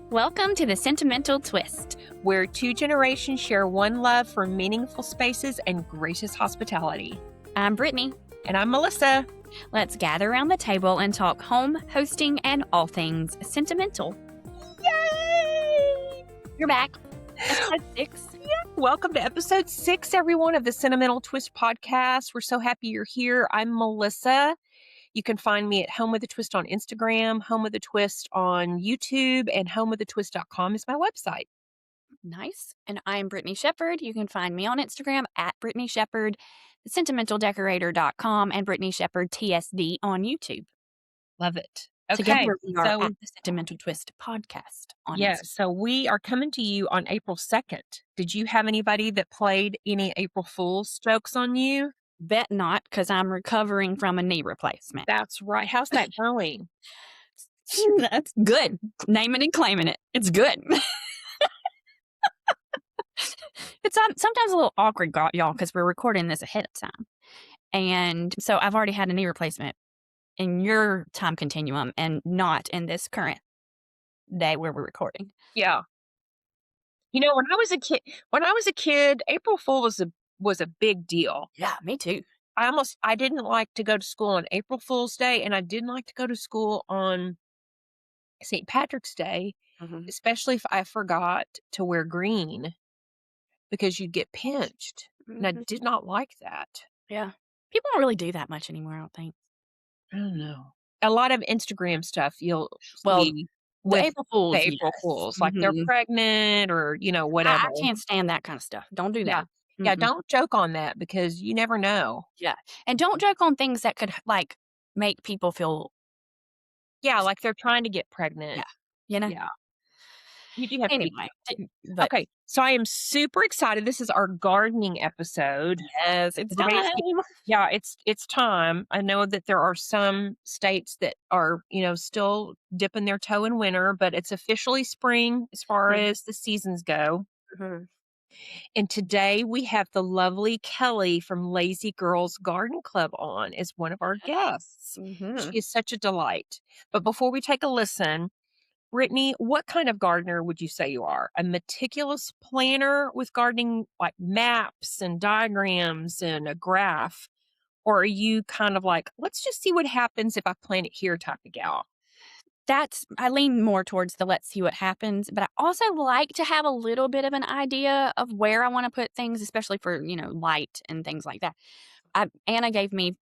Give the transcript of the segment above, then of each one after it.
Welcome to the Sentimental Twist, where two generations share one love for meaningful spaces and gracious hospitality. I'm Brittany. And I'm Melissa. Let's gather around the table and talk home, hosting, and all things sentimental. Yay! You're back. Episode 6. Yeah. Welcome to episode 6, everyone, of the Sentimental Twist podcast. We're so happy you're here. I'm Melissa. You can find me at Home with a Twist on Instagram, Home with a Twist on YouTube, and homewithatwist.com is my website. Nice. And I'm Brittany Shepard. You can find me on Instagram at Brittany Shepard, sentimentaldecorator.com, and Brittany Shepard TSD on YouTube. Love it. Okay. Together we are at the Sentimental Twist podcast on Instagram. So we are coming to you on April 2nd. Did you have anybody that played any April Fool's jokes on you? Bet not, because I'm recovering from a knee replacement. That's right. How's that going? That's good. Naming and claiming it. It's good. It's sometimes a little awkward, y'all, because we're recording this ahead of time. And so I've already had a knee replacement in your time continuum and not in this current day where we're recording. Yeah. You know, when I was a kid, April Fool was a big deal. Yeah, me too. I didn't like to go to school on April Fool's Day, and I didn't like to go to school on St. Patrick's Day, especially if I forgot to wear green, because you'd get pinched. And I did not like that. Yeah. People don't really do that much anymore, I don't think. I don't know. A lot of Instagram stuff you'll see with April Fools. The April Fools. Like they're pregnant or, whatever. I can't stand that kind of stuff. Don't do that. Yeah, don't joke on that because you never know. Yeah. And don't joke on things that could, make people feel... Yeah, like they're trying to get pregnant. Yeah. Yeah. You do have anyway. Okay, so I am super excited. This is our gardening episode. Yes, it's time. Yeah, it's time. I know that there are some states that are, still dipping their toe in winter, but it's officially spring as far as the seasons go. And today we have the lovely Kelly from Lazy Girls Garden Club on as one of our guests. She is such a delight. But before we take a listen, Brittany, what kind of gardener would you say you are? A meticulous planner with gardening like maps and diagrams and a graph? Or are you kind of like, let's just see what happens if I plant it here type of gal? I lean more towards the let's see what happens, but I also like to have a little bit of an idea of where I want to put things, especially for, light and things like that. Anna gave me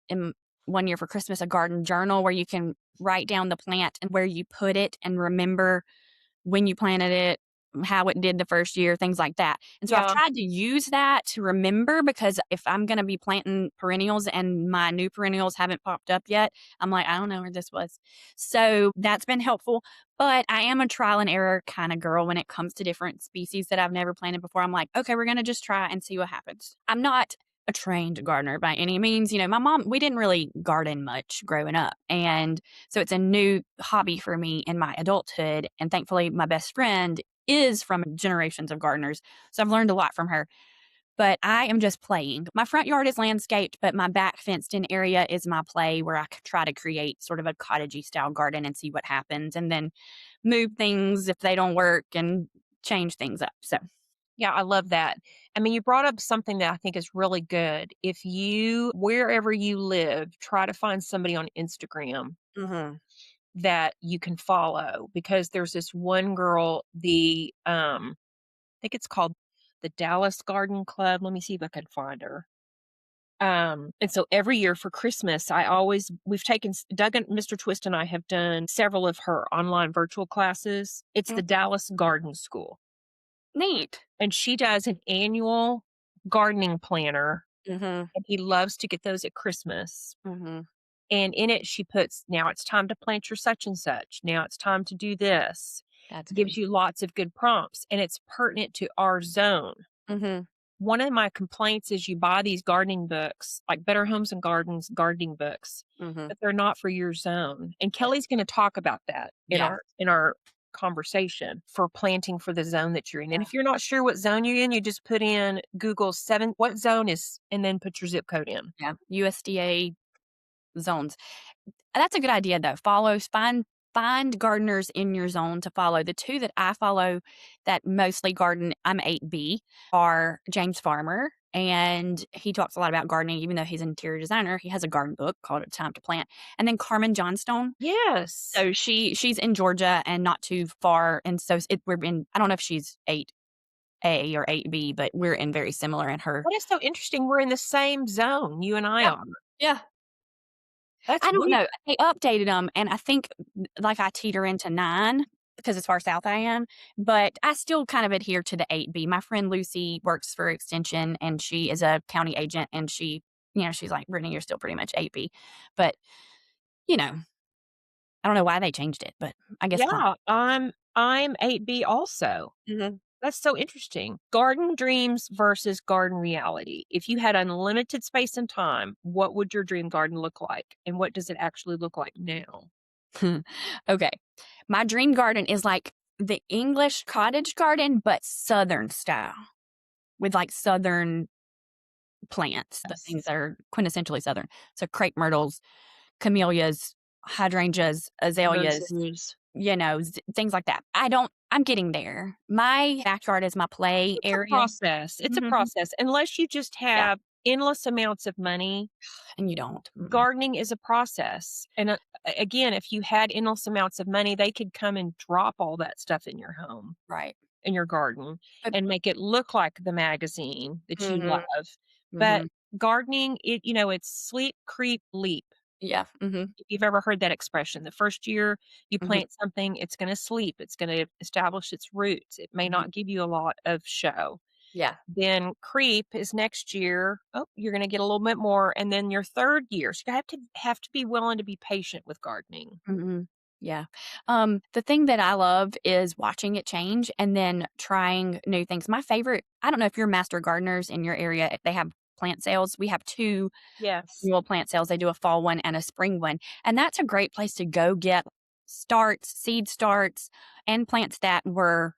one year for Christmas a garden journal where you can write down the plant and where you put it and remember when you planted it, how it did the first year, things like that. And so I've tried to use that to remember, because if I'm going to be planting perennials and my new perennials haven't popped up yet, I'm like, I don't know where this was. So that's been helpful. But I am a trial and error kind of girl when it comes to different species that I've never planted before. I'm like, okay, we're going to just try and see what happens. I'm not a trained gardener by any means. My mom, we didn't really garden much growing up. And so it's a new hobby for me in my adulthood. And thankfully, my best friend is from generations of gardeners. So I've learned a lot from her. But I am just playing. My front yard is landscaped, but my back fenced in area is my play, where I try to create sort of a cottagey style garden and see what happens, and then move things if they don't work and change things up. So yeah, I love that. I mean, you brought up something that I think is really good. If you, wherever you live, try to find somebody on Instagram that you can follow, because there's this one girl, I think it's called the Dallas Garden Club. Let me see if I can find her. And so every year for Christmas, Doug and Mr. Twist and I have done several of her online virtual classes. It's the Dallas Garden School. Neat. And she does an annual gardening planner. And he loves to get those at Christmas. And in it, she puts, now it's time to plant your such and such. Now it's time to do this. That gives you lots of good prompts. And it's pertinent to our zone. One of my complaints is you buy these gardening books, like Better Homes and Gardens gardening books, but they're not for your zone. And Kelly's going to talk about that in our conversation for planting for the zone that you're in. And if you're not sure what zone you're in, you just put in Google what zone is, and then put your zip code in. Yeah. USDA zones. That's a good idea, though. Find gardeners in your zone to follow. The 2 that I follow that mostly garden, I'm 8B, are James Farmer, and he talks a lot about gardening, even though he's an interior designer. He has a garden book called "It's Time to Plant." And then Carmen Johnstone. Yes. So she's in Georgia and not too far, and so we're in, I don't know if she's 8A or 8B, but we're in very similar in her. That is so interesting. We're in the same zone, you and I Yeah. are. Yeah. That's I don't weird. know. They updated them, and I think, like, I teeter into 9 because as far south I am, but I still kind of adhere to the 8B. My friend Lucy works for Extension, and she is a county agent, and she's like, "Brittany, you're still pretty much 8B." But, you know, I don't know why they changed it, but I guess climate. Yeah, I'm 8B also. Mhm. That's so interesting. Garden dreams versus garden reality. If you had unlimited space and time, what would your dream garden look like? And what does it actually look like now? Okay. My dream garden is like the English cottage garden, but Southern style with, like, Southern plants, the Yes. things that are quintessentially Southern. So crepe myrtles, camellias, hydrangeas, azaleas, Roses. things like that. I'm getting there. My backyard is my play It's a area. process. It's a Mhm. process. Unless you just Yeah, have endless amounts of money, and you don't. Mm-mm. gardening is a process. And again, if you had endless amounts of money, they could come and drop all that stuff in your home, Right. in your garden, But and make it look like the magazine that you mhm, love. But mhm. gardening, it's sleep, creep, leap. Yeah, mhm, If you've ever heard that expression, the first year you mhm, plant something, it's going to sleep, it's going to establish its roots. It may mhm. not give you a lot of show. Yeah. Then creep is next year. Oh, you're going to get a little bit more, and then your third year. So you have to be willing to be patient with gardening. Mhm. Yeah. The thing that I love is watching it change and then trying new things. My favorite, I don't know if you're master gardeners in your area, if they have plant sales. We have 2 Yes. annual plant sales. They do a fall one and a spring one, and that's a great place to go get seed starts, and plants that were,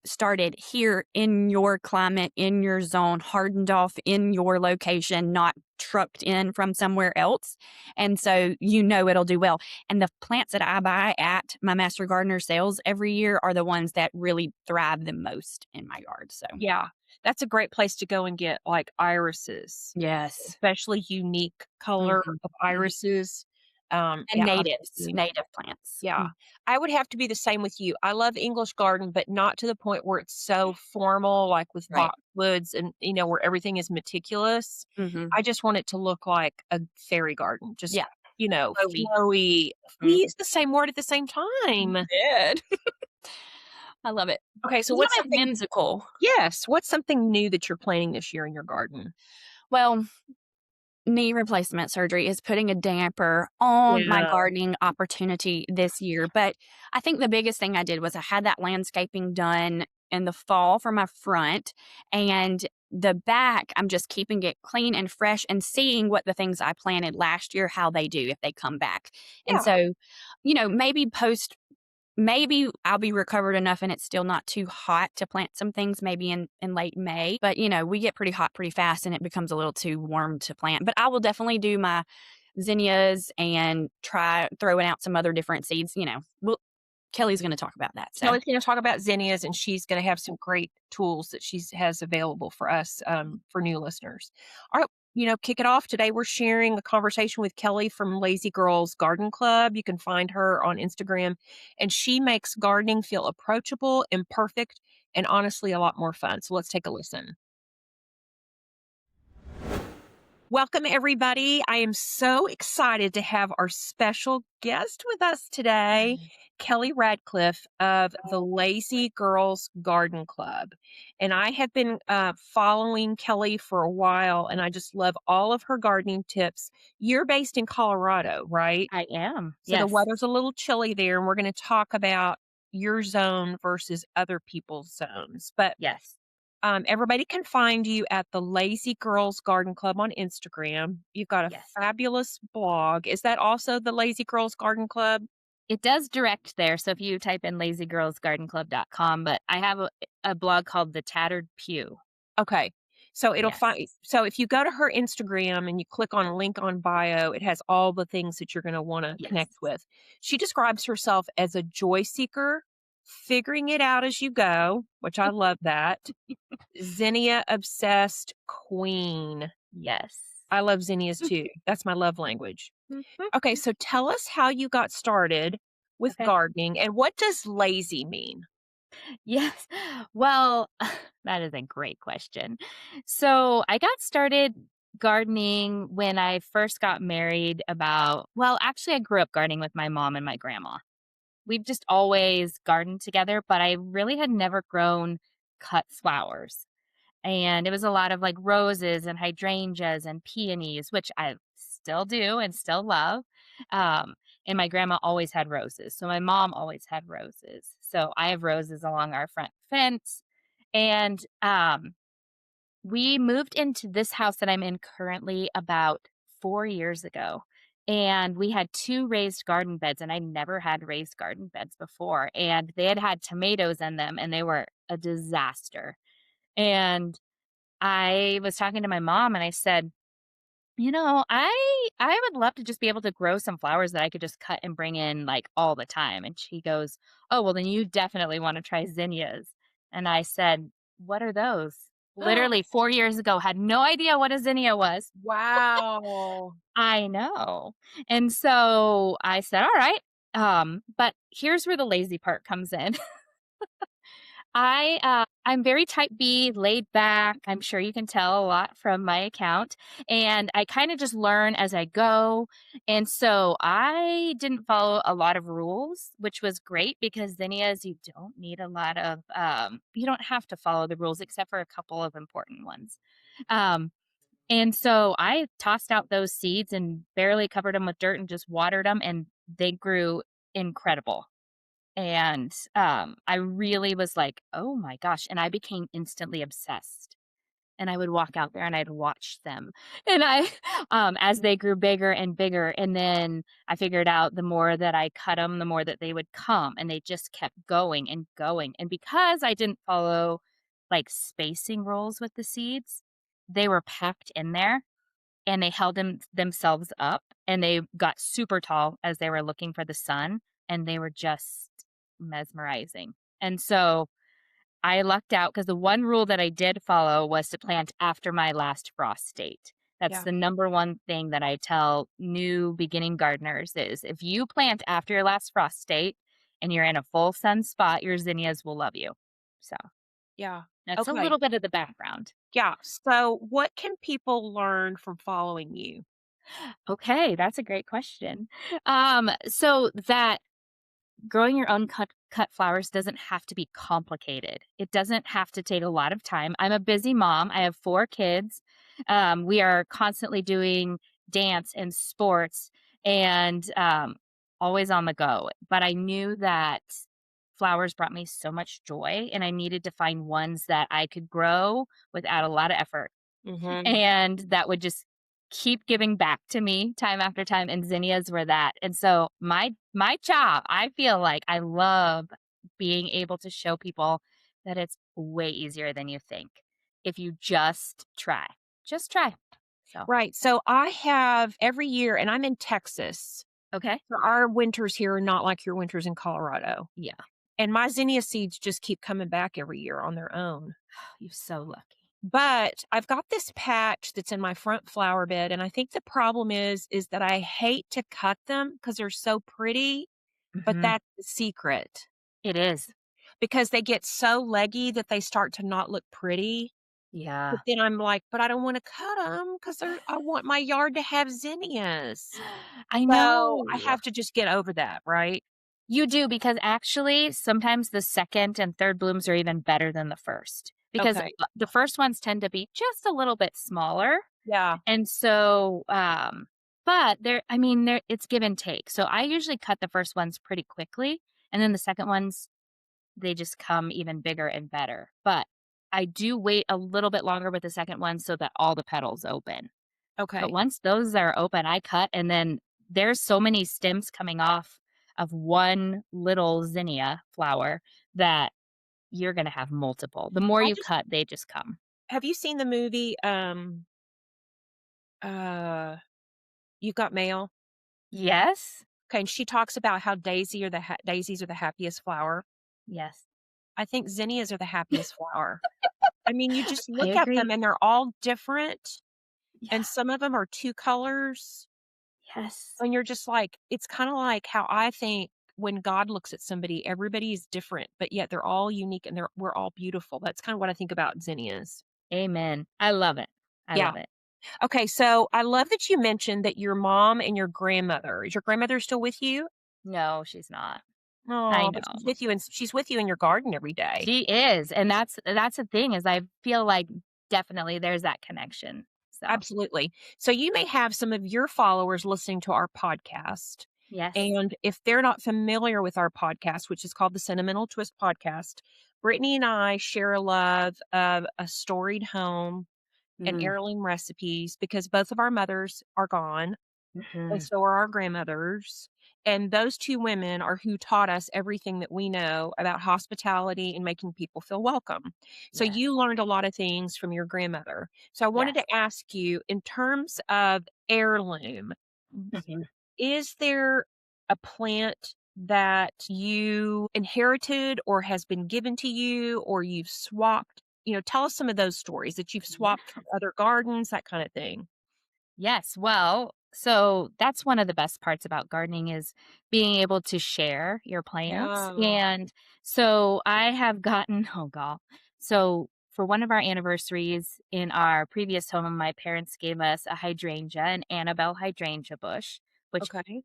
started here in your climate, in your zone, hardened off in your location, not trucked in from somewhere else, and so it'll do well. And the plants that I buy at my Master Gardener sales every year are the ones that really thrive the most in my yard, so Yeah. That's a great place to go and get like irises, yes. especially unique color Mhm, of mhm. irises. And Yeah, natives, absolutely. native plants. Yeah. I would have to be the same with you. I love English garden, but not to the point where it's so formal, like with Right. boxwoods and, where everything is meticulous. Mhm. I just want it to look like a fairy garden, just, Yeah, Chloe. flowy. We Mhm. use the same word at the same You time. did. I love it. Okay. A So little what's bit something, whimsical. yes, what's something new that you're planting this year in your garden? Well, knee replacement surgery is putting a damper on my Yeah. gardening opportunity this year, but I think the biggest thing I did was I had that landscaping done in the fall for my front, and the back, I'm just keeping it clean and fresh and seeing what the things I planted last year, how they do, if they come back. And Yeah. so, maybe I'll be recovered enough and it's still not too hot to plant some things maybe in late May, but, we get pretty hot pretty fast and it becomes a little too warm to plant. But I will definitely do my zinnias and try throwing out some other different seeds, Kelly's gonna talk about that, so Kelly's going to talk about zinnias, and she's going to have some great tools that she has available for us, for new listeners. All right, kick it off. Today, we're sharing a conversation with Kelly from Lazy Girls Garden Club. You can find her on Instagram, and she makes gardening feel approachable, imperfect, and honestly a lot more fun. So let's take a listen. Welcome, everybody. I am so excited to have our special guest with us today, Kelly Radcliffe of the Lazy Girls Garden Club. And I have been following Kelly for a while, and I just love all of her gardening tips. You're based in Colorado, right? I am, So the yes, weather's a little chilly there, and we're going to talk about your zone versus other people's zones. But yes, everybody can find you at the Lazy Girls Garden Club on Instagram. You've got a yes. fabulous blog. Is that also the Lazy Girls Garden Club? It does direct there, so if you type in lazygirlsgardenclub.com, but I have a blog called The Tattered Pew. Okay. So it'll find Yes. so if you go to her Instagram and you click on link on bio, it has all the things that you're gonna wanna Yes. connect with. She describes herself as a joy seeker, figuring it out as you go, which I love that. Zinnia obsessed queen. Yes. I love zinnias too. That's my love language. Mhm. Okay, so tell us how you got started with Okay. gardening and what does lazy mean? Yes. Well, that is a great question. So I got started gardening when I first got married actually, I grew up gardening with my mom and my grandma. We've just always gardened together, but I really had never grown cut flowers. And it was a lot of like roses and hydrangeas and peonies, which I still do and still love. Um, and my grandma always had roses. So my mom always had roses. So I have roses along our front fence. And we moved into this house that I'm in currently about 4 years ago. And we had two raised garden beds, and I never had raised garden beds before. And they had tomatoes in them, and they were a disaster. And I was talking to my mom and I said, I would love to just be able to grow some flowers that I could just cut and bring in like all the time." And she goes, "Oh, well then you definitely want to try zinnias." And I said, "What are those?" Literally 4 years ago, had no idea what a zinnia was. Wow. I know. And so I said, "All right." But here's where the lazy part comes in. I'm very type B, laid back. I'm sure you can tell a lot from my account. And I kind of just learn as I go. And so I didn't follow a lot of rules, which was great because zinnias, you don't need a lot of, you don't have to follow the rules except for a couple of important ones. Um, and so I tossed out those seeds and barely covered them with dirt and just watered them, and they grew incredible. And, I really was like, "Oh my gosh," and I became instantly obsessed. And I would walk out there and I'd watch them. And as they grew bigger and bigger, and then I figured out the more that I cut them, the more that they would come, and they just kept going and going. And because I didn't follow, like, spacing rules with the seeds, they were packed in there, and they held themselves up, and they got super tall as they were looking for the sun, and they were just mesmerizing. And so I lucked out because the one rule that I did follow was to plant after my last frost date. That's Yeah. the number one thing that I tell new beginning gardeners is if you plant after your last frost date and you're in a full sun spot, your zinnias will love you. So Yeah. that's a Okay. little bit of the background. Yeah. So what can people learn from following you? Okay, that's a great question. So that growing your own cut flowers doesn't have to be complicated. It doesn't have to take a lot of time. I'm a busy mom. I have 4 kids. We are constantly doing dance and sports and always on the go. But I knew that flowers brought me so much joy, and I needed to find ones that I could grow without a lot of effort Mhm. and that would just keep giving back to me time after time, and zinnias were that. And so my job, I feel like I love being able to show people that it's way easier than you think if you just try. Just try. So, Right. So I have every year, and I'm in Texas. okay. So our winters here are not like your winters in Colorado. Yeah. And my zinnia seeds just keep coming back every year on their own. You're so lucky. But I've got this patch that's in my front flower bed, and I think the problem is that I hate to cut them because 'cause they're so pretty, but Mhm. that's the secret. It is. Because they get so leggy that they start to not look pretty, but Yeah. then I'm like, "But I don't wanna cut them because 'cause I want my yard to have zinnias." I So, I know. have to just get over that, right? You do because actually sometimes the second and third blooms are even better than the first because Okay. the first ones tend to be just a little bit smaller. Yeah. And so, but they're it's give and take. So I usually cut the first ones pretty quickly. And then the second ones, they just come even bigger and better. But I do wait a little bit longer with the second one so that all the petals open. But Okay. once those are open, I cut, and then there's so many stems coming off of one little zinnia flower that you're gonna have multiple. The more I you just cut, they just come. have you seen the movie, uh, You've Got Mail? Yes. Okay, and she talks about how daisies are the happiest flower. Yes. I think zinnias are the happiest flower. I mean, you just I look at them agree. and they're all different, Yeah. and some of them are 2 colors, Yes. and you're just like it's kinda like how I think when God looks at somebody, everybody is different, but yet they're all unique and we're all beautiful. That's kinda what I think about zinnias. Amen. I love it. I Yeah. love it. Okay, so I love that you mentioned that your mom and your grandmother is your grandmother still with you? No, she's not. I Oh, but know. she's with you in your garden every day. She is, and that's the thing is I feel like definitely there's that connection. So, Absolutely. So you may have some of your followers listening to our podcast. yes. And if they're not familiar with our podcast, which is called the Sentimental Twist Podcast, Brittany and I share a love of a storied home and Mm, heirloom recipes because both of our mothers are gone. And mhm. so are our grandmothers. And those 2 women are who taught us everything that we know about hospitality and making people feel welcome. So Yes. you learned a lot of things from your grandmother. So I wanted Yes. to ask you, in terms of heirloom, Mhm. is there a plant that you inherited or has been given to you or you've swapped? Tell us some of those stories that you've swapped from other gardens, that kind of thing. Yes. Well, so that's one of the best parts about gardening is being able to share your plants. Yeah. And so I have gotten, oh god. So for one of our anniversaries in our previous home, my parents gave us a hydrangea, an Annabelle hydrangea bush, which Okay.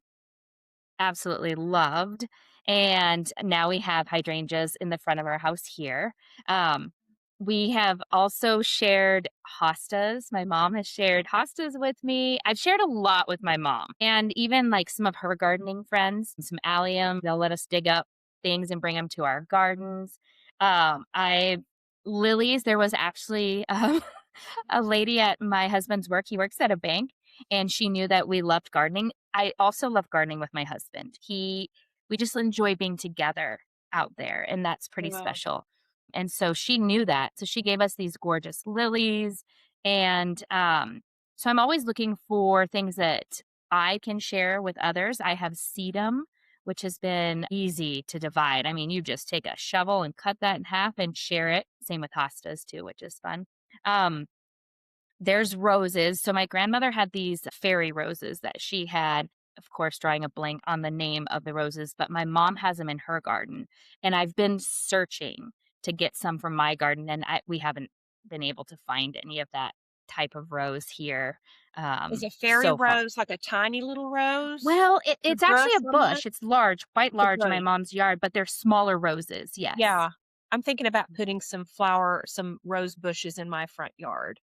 absolutely loved. And now we have hydrangeas in the front of our house here. Um, we have also shared hostas. My mom has shared hostas with me. I've shared a lot with my mom and even like some of her gardening friends, some allium. They'll let us dig up things and bring them to our gardens. I lilies. There was actually a lady at my husband's work. He works at a bank, and she knew that we loved gardening. I also love gardening with my husband. We just enjoy being together out there, and that's pretty Yeah. special. And so she knew that. So she gave us these gorgeous lilies, and so I'm always looking for things that I can share with others. I have sedum, which has been easy to divide. I mean, you just take a shovel and cut that in half and share it. Same with hostas too, which is fun. Um, there's roses. So my grandmother had these fairy roses that she had, of course, drawing a blank on the name of the roses, but my mom has them in her garden. And I've been searching to get some from my garden, and we haven't been able to find any of that type of rose here Is a fairy so far. rose like a tiny little rose Well, with it's actually brush a on it? bush. It's large, quite The large in my bush. mom's yard, but they're smaller roses. Yes. Yeah. I'm thinking about putting some rose bushes in my front yard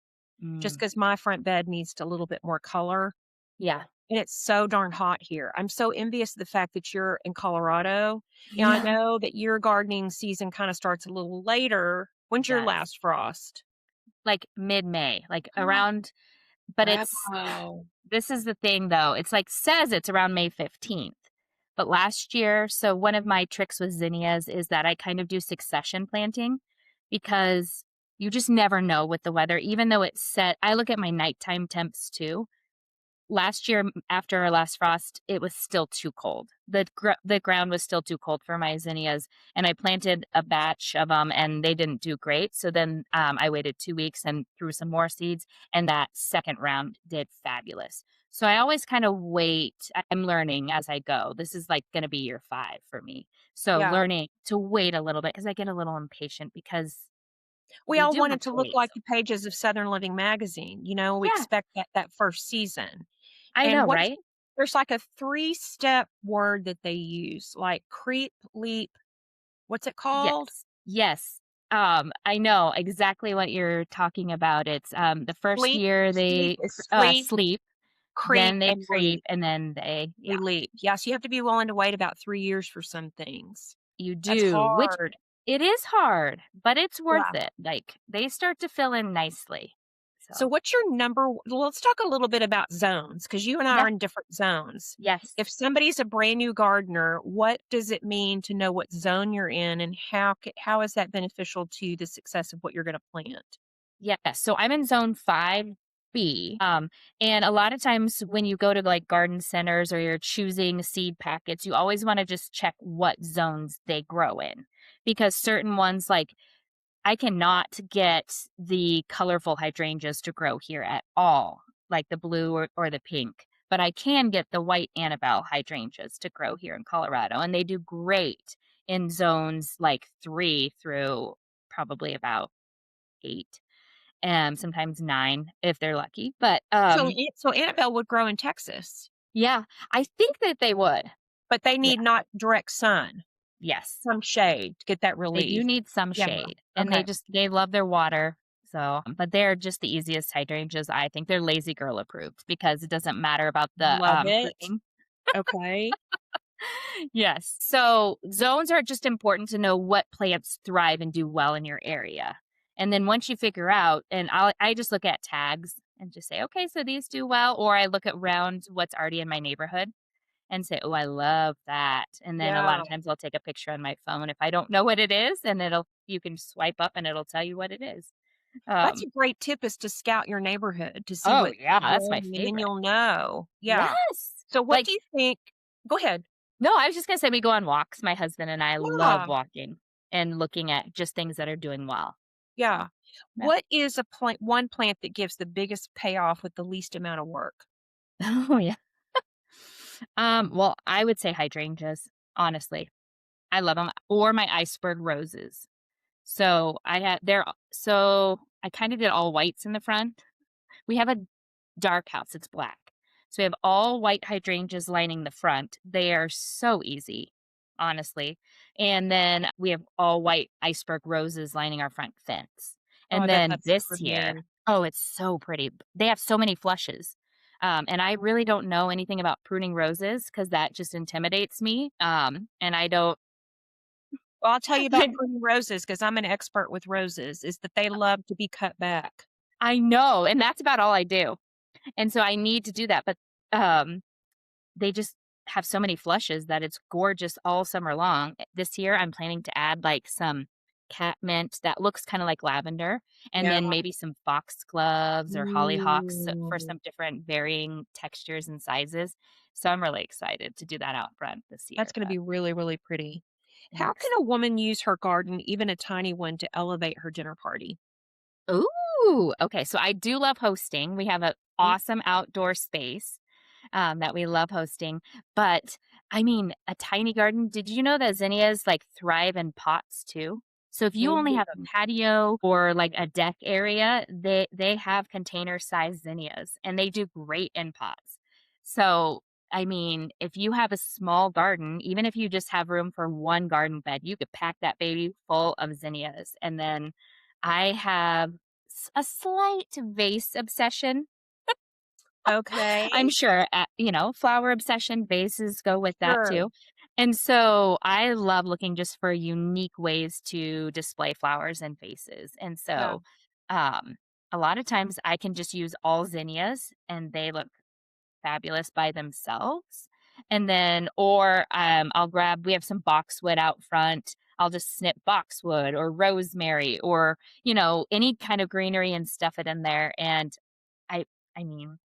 just Mm, because my front bed needs a little bit more color, yeah. and it's so darn hot here. I'm so envious of the fact that you're in Colorado. I Yeah. know that your gardening season kinda starts a little later. When's your Does. last frost? Like mid-May, like around, but it's Wow. this is the thing though, it's like says it's around May 15th. But last year, so one of my tricks with zinnias is that I kind of do succession planting because you just never know with the weather, even though it's set. I look at my nighttime temps too. Last year, after our last frost, it was still too cold. The ground was still too cold for my zinnias, and I planted a batch of them, and they didn't do great. So then I waited 2 weeks and threw some more seeds, and that second round did fabulous. So I always kind of wait. I'm learning as I go. This is like going to be year 5 for me. So Yeah. learning to wait a little bit because I get a little impatient because We we all do want have it to to look wait. like the pages of Southern Living magazine. We Yeah, expect that first season. I And know, what's right? there's like a 3-step word that they use, like creep, leap, what's it called? Yes. Yes. I know exactly what you're talking about. It's, the first Sleep, year sleep they is sleep, sleep, creep, then they and creep, leap. and then they They yeah, leap. Yeah, so you have to be willing to wait about 3 years for some things. you That's do, which hard. it is hard, but it's worth Yeah. it. Like, they start to fill in nicely. So So, what's your let's talk a little bit about zones because you and I yeah, are in different zones. yes. If somebody's a brand new gardener, what does it mean to know what zone you're in and how is that beneficial to the success of what you're going to plant? Yes. So I'm in zone 5B. And a lot of times when you go to like garden centers or you're choosing seed packets, you always want to just check what zones they grow in because certain ones, like I cannot get the colorful hydrangeas to grow here at all, like the blue or the pink. But I can get the white Annabelle hydrangeas to grow here in Colorado, and they do great in zones like 3 through probably about 8, sometimes 9 if they're lucky. But So Annabelle would grow in Texas, yeah, I think that they would. but they Yeah, need not direct sun, yes. some shade to get that They do relief. need some Yeah. shade, and Okay. they love their water, so but they're just the easiest hydrangeas, I think. They're lazy girl approved because it doesn't matter about the, Love it. pruning. Okay. Yes. So, zones are just important to know what plants thrive and do well in your area, and then once you figure out and I just look at tags and just say, "Okay, so these do well," or I look around what's already in my neighborhood and say, "Oh, I love that." And then a lot Yeah. of times I'll take a picture on my phone if I don't know what it is, and you can swipe up and it'll tell you what it is. That's Um, a great tip is to scout your neighborhood to see oh what's yeah, that's my growing, and then favorite. you'll know. Yeah. Yes. So what Like, do you think Go ahead. no, I was just gonna say we go on walks. My husband and I love Yeah. walking and looking at just things that are doing well. Yeah. Yeah. What is a plant one plant that gives the biggest payoff with the least amount of work? Oh yeah. Well, I would say hydrangeas, honestly. I love them. Or my iceberg roses. So I kind of did all whites in the front. We have a dark house, it's black. So we have all white hydrangeas lining the front. They are so easy, honestly. And then we have all white iceberg roses lining our front fence. Oh, I And bet then that's this year, pretty. oh, it's so pretty. They have so many flushes. And I really don't know anything about pruning roses because that just intimidates me. And I don't. Well, I'll tell you about pruning roses because 'cause I'm an expert with roses, is that they love to be cut back. I know, and that's about all I do. And so I need to do that, but, um, they just have so many flushes that it's gorgeous all summer long. This year, I'm planning to add, like, some catmint that looks kinda like lavender, and Yeah. then maybe some foxgloves or hollyhocks for Ooh. some different varying textures and sizes. So I'm really excited to do that out front this That's year, gonna but be really, really pretty. How can thanks. a woman use her garden, even a tiny one, to elevate her dinner party? Ooh, okay, so I do love hosting. We have an Mm, awesome outdoor space, that we love hosting. But I mean, a tiny garden. Did you know that zinnias like thrive in pots too? So if you only have a mm. patio or like a deck area, they have container sized zinnias and they do great in pots. So I mean, if you have a small garden, even if you just have room for one garden bed, you could pack that baby full of zinnias. And then I have a slight vase obsession. I'm Okay. sure, flower obsession, vases go with that Sure. too. And so I love looking just for unique ways to display flowers and vases. And Yeah. so um, a lot of times I can just use all zinnias and they look fabulous by themselves. And then, or we have some boxwood out front. I'll just snip boxwood or rosemary or, any kind of greenery and stuff it in there. And I, I mean,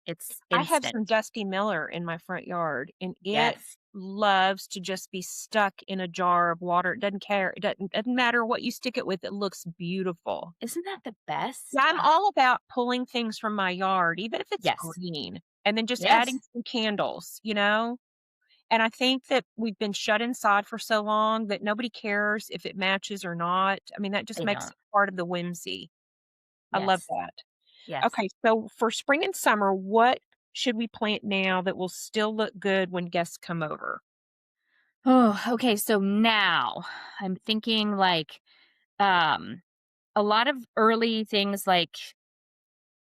it's I have instant. some Dusty Miller in my front yard, and it Yes. loves to just be stuck in a jar of water. It doesn't care. It doesn't matter what you stick it with, it looks beautiful. Isn't that the Yeah, best? I'm Ah, all about pulling things from my yard, even if it's yes. green, and then just adding Yes. some candles. And I think that we've been shut inside for so long that nobody cares if it matches or not. I mean, that just They makes don't. it part of the whimsy. I love Yes. that. Yes. Okay, so for spring and summer, what should we plant now that will still look good when guests come over? Oh, okay. So now I'm thinking like um a lot of early things like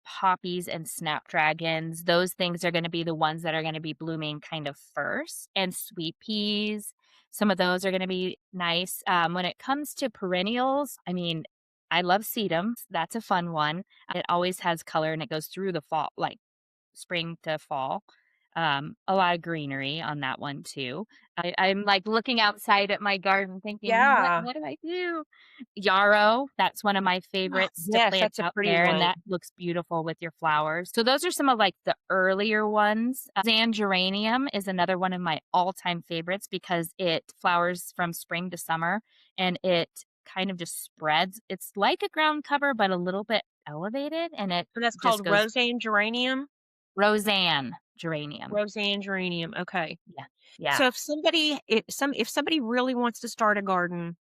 poppies and snapdragons, those things are going to be the ones that are going to be blooming kind of first. And sweet peas, some of those are going to be nice. When it comes to perennials, I mean, I love sedums. That's a fun one. It always has color and it goes through the fall, like spring to fall. A lot of greenery on that one too. I'm like looking outside at my garden thinking, Yeah. what do I do? Yarrow, that's one of my favorites to Yes, plant that's a out pretty there, and one. that looks beautiful with your flowers. So those are some of like the earlier ones. Zan geranium is another one of my all-time favorites because it flowers from spring to summer and it kind of just spreads. It's like a ground cover, but a little bit elevated, and it So that's just called goes Roseanne geranium? Roseanne geranium. Roseanne geranium, okay. Yeah. Yeah. So if somebody really wants to start a garden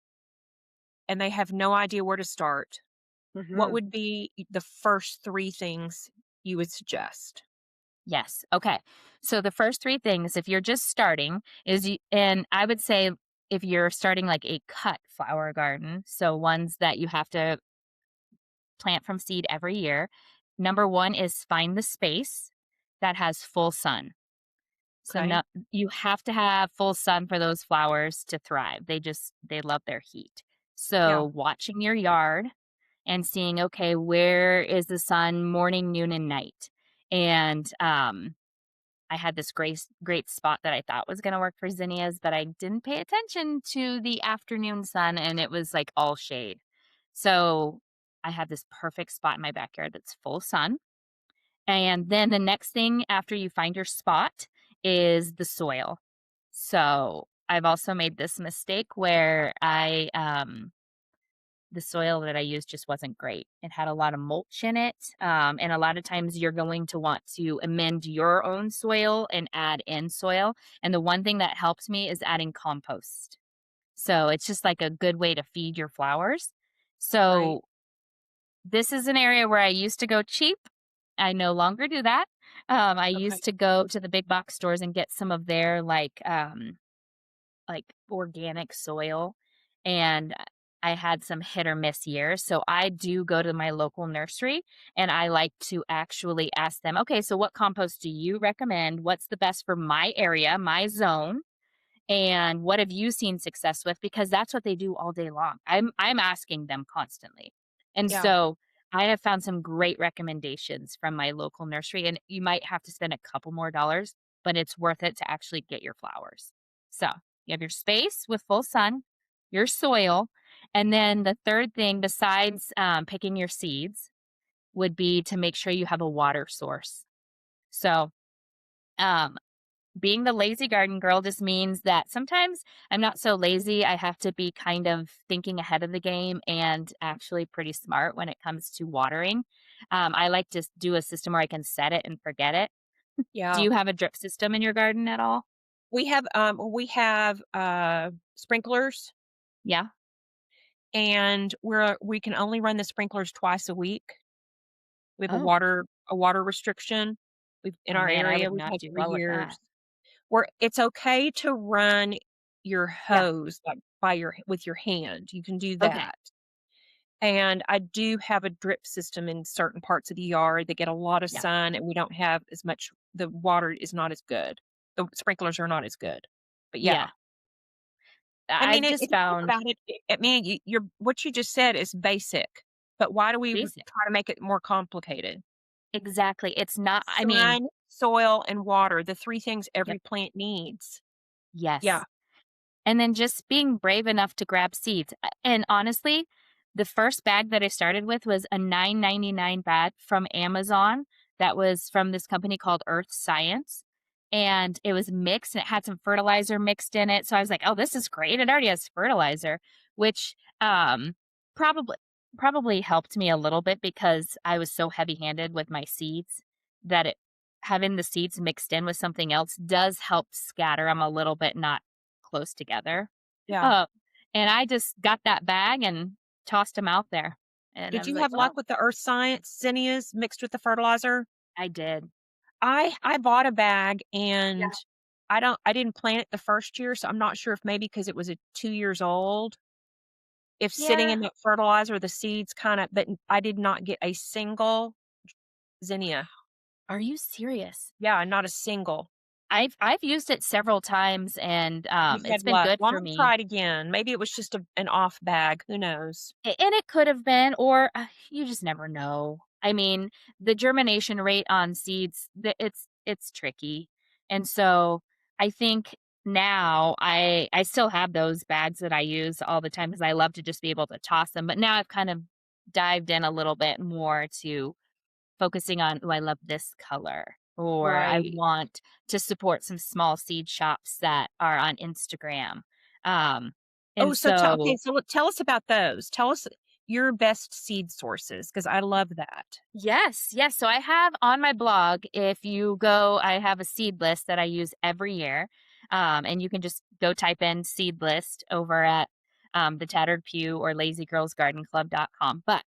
and they have no idea where to start, what Mhm. would be the first 3 things you would suggest? Yes. Okay. So the first 3 things, if you're just starting, and I would say if you're starting like a cut flower garden, so ones that you have to plant from seed every year, number 1 is find the space that has full sun. So Okay. no, you have to have full sun for those flowers to thrive. They love their heat. Yeah. So watching your yard and seeing, okay, where is the sun morning, noon, and night? And I had this great spot that I thought was going to work for zinnias, but I didn't pay attention to the afternoon sun and it was like all shade. So I have this perfect spot in my backyard that's full sun. And then the next thing after you find your spot is the soil. So I've also made this mistake where the soil that I used just wasn't great. It had a lot of mulch in it. And a lot of times you're going to want to amend your own soil and add in soil. And the one thing that helped me is adding compost. So it's just like a good way to feed your flowers. Right. So this is an area where I used to go cheap. I no longer do that. I Okay. used to go to the big box stores and get some of their like organic soil, and I had some hit or miss years. So I do go to my local nursery and I like to actually ask them, okay, so what compost do you recommend? What's the best for my area, my zone? And what have you seen success with? Because that's what they do all day long. I'm asking them constantly. And Yeah. so I have found some great recommendations from my local nursery, and you might have to spend a couple more dollars, but it's worth it to actually get your flowers. So you have your space with full sun, your soil, and then the third thing, besides picking your seeds, would be to make sure you have a water source. So um, being the lazy garden girl just means that sometimes I'm not so lazy. I have to be kind of thinking ahead of the game and actually pretty smart when it comes to watering. I like to do a system where I can set it and forget it. Do Yeah. you have a drip system in your garden at all? We have sprinklers, Yeah. and we can only run the sprinklers twice a week. We have Oh, a water restriction. We've in oh our man, I area, would we've not had do for well with that. years. Where it's okay to run your Yeah. hose, like, by your with your hand, you can do Okay. that. And I do have a drip system in certain parts of the yard that get a lot of Yeah. sun, and we don't have as much the water is not as good. The sprinklers are not as good. But yeah. Yeah. I mean, I've if just you think found about it, I mean, you're what you just said is basic, but why do we basic. try to make it more complicated? Exactly. It's not, I mean, Sun, soil, and water, the 3 things yep. every plant needs. Yeah, Yes. And then just being brave enough to grab seeds. And honestly, the first bag that I started with was a 9.99 bag from Amazon that was from this company called Earth Science. And it was mixed and it had some fertilizer mixed in it. So I was like, oh, this is great. It already has fertilizer, which probably probably helped me a little bit because I was so heavy-handed with my seeds that it having the seeds mixed in with something else does help scatter them a little bit, not close together. yeah. Uh, and I just got that bag and tossed them out there. And I Did was you like, have luck "Well, with the earth science zinnias mixed with the fertilizer? I did." I bought a bag, Yeah. and I didn't plant it the first year, so I'm not sure if maybe because it was a 2 years old, if sitting Yeah. in that fertilizer, the seeds kinda but I did not get a single zinnia. Are you serious? Yeah, not a single. I've used it several times and You've it's had been luck. good Well, I'm for gonna me. try it again. Maybe it was just an off bag, who knows? And it could have been, or you just never know. I mean, the germination rate on seeds, it's tricky. And so I think now I still have those bags that I use all the time because I love to just be able to toss them. But now I've kind of dived in a little bit more to focusing on, "Oh, I love this color," or I Right. want to support some small seed shops that are on Instagram. Um, Oh, and so so tell us about those. Tell us your best seed sources because I love that. yes, yes. So I have on my blog, if you go, I have a seed list that I use every year. And you can just go type in seed list over at the Tattered Pew or lazygirlsgardenclub.com. But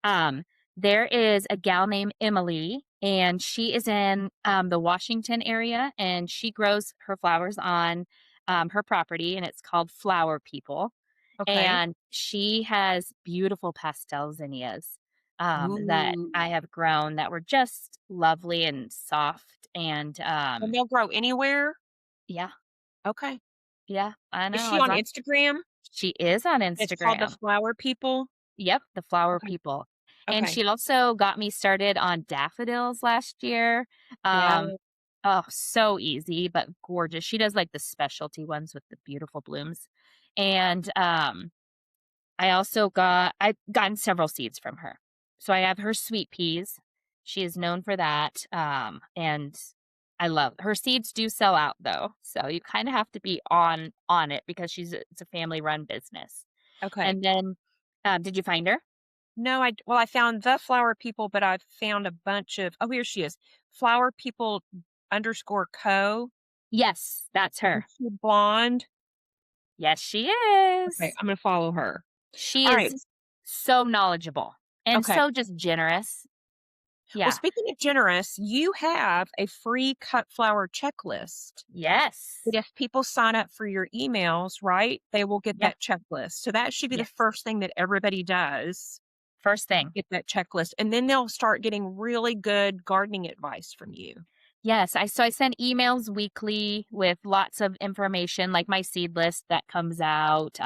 um, there is a gal named Emily, and she is in the Washington area, and she grows her flowers on her property, and it's called Flower People. Okay. And she has beautiful pastel zinnias that Ooh. I have grown that were just lovely and soft. And And they'll grow anywhere? yeah, Okay. yeah, I Is know. she As on long Instagram? she is on It's called The Instagram. Flower People? Yep, the flower Okay. people. And Okay. she also got me started on daffodils last year. Yeah. Um, oh, so easy, but gorgeous. She does like the specialty ones with the beautiful blooms. And I've gotten several seeds from her. So I have her sweet peas. She is known for that. And I love her seeds do sell out though. So you kind of have to be on it because it's a family run business. Okay. And then did you find her? No, I found The Flower People, but I found a bunch of oh, here she is. Flower People underscore co. Yes, that's Is her. she blonde? Yes, she Okay, is. I'm gonna follow her. She All right. is so knowledgeable and Okay. so just generous. Well, Yeah. speaking of generous, you have a free cut flower checklist Yes. that if people sign up for your emails, right, they will get Yeah. that checklist. So that should be the Yes. first thing that everybody does, First thing. get that checklist. And then they'll start getting really good gardening advice from you. Yes, I send emails weekly with lots of information, like my seed list that comes out,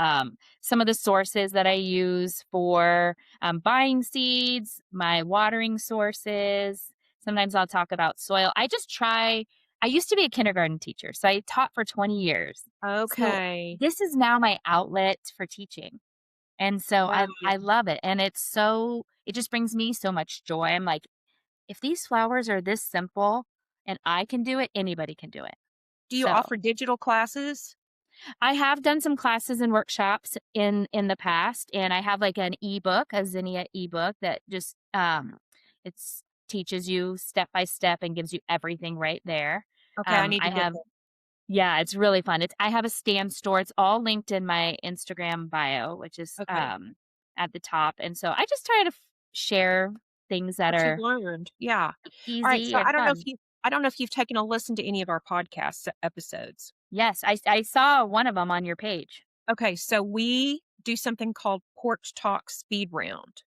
some of the sources that I use for buying seeds, my watering sources. Sometimes I'll talk about soil. I used to be a kindergarten teacher, so I taught for 20 years. So Okay. this is now my outlet for teaching. And so Wow. I love it. And it just brings me so much joy. I'm like, if these flowers are this simple and I can do it, anybody can do it. Do you So offer digital classes? I have done some classes and workshops in the past, and I have like an ebook, a zinnia ebook that just it's teaches you step by step and gives you everything right there. Okay, I need I to get have that. yeah, it's really fun. I have a stan store. It's all linked in my Instagram bio, which is Okay. at the top. And so I just try to share things that What you've are learned. Yeah. All right. easy So and fun. I don't know if you've taken a listen to any of our podcast episodes. Yes, I saw one of them on your page. Okay, so we do something called Porch Talk Speed Round,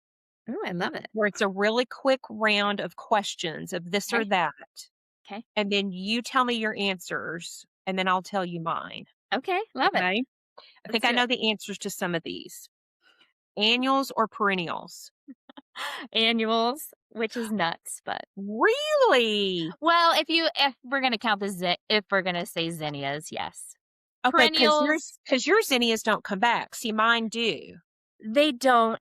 Ooh, I love it. where it's a really quick round of questions of this or Okay, that. okay, And then you tell me your answers, and then I'll tell you mine. okay, love it. Okay. I Let's think I do it. know the answers to some of these. Annuals or perennials? Annuals, which is nuts, but Really? well, if we're gonna count if we're gonna say zinnias, yes. Okay, Perennials, because your zinnias don't come back. See, mine do. they don't.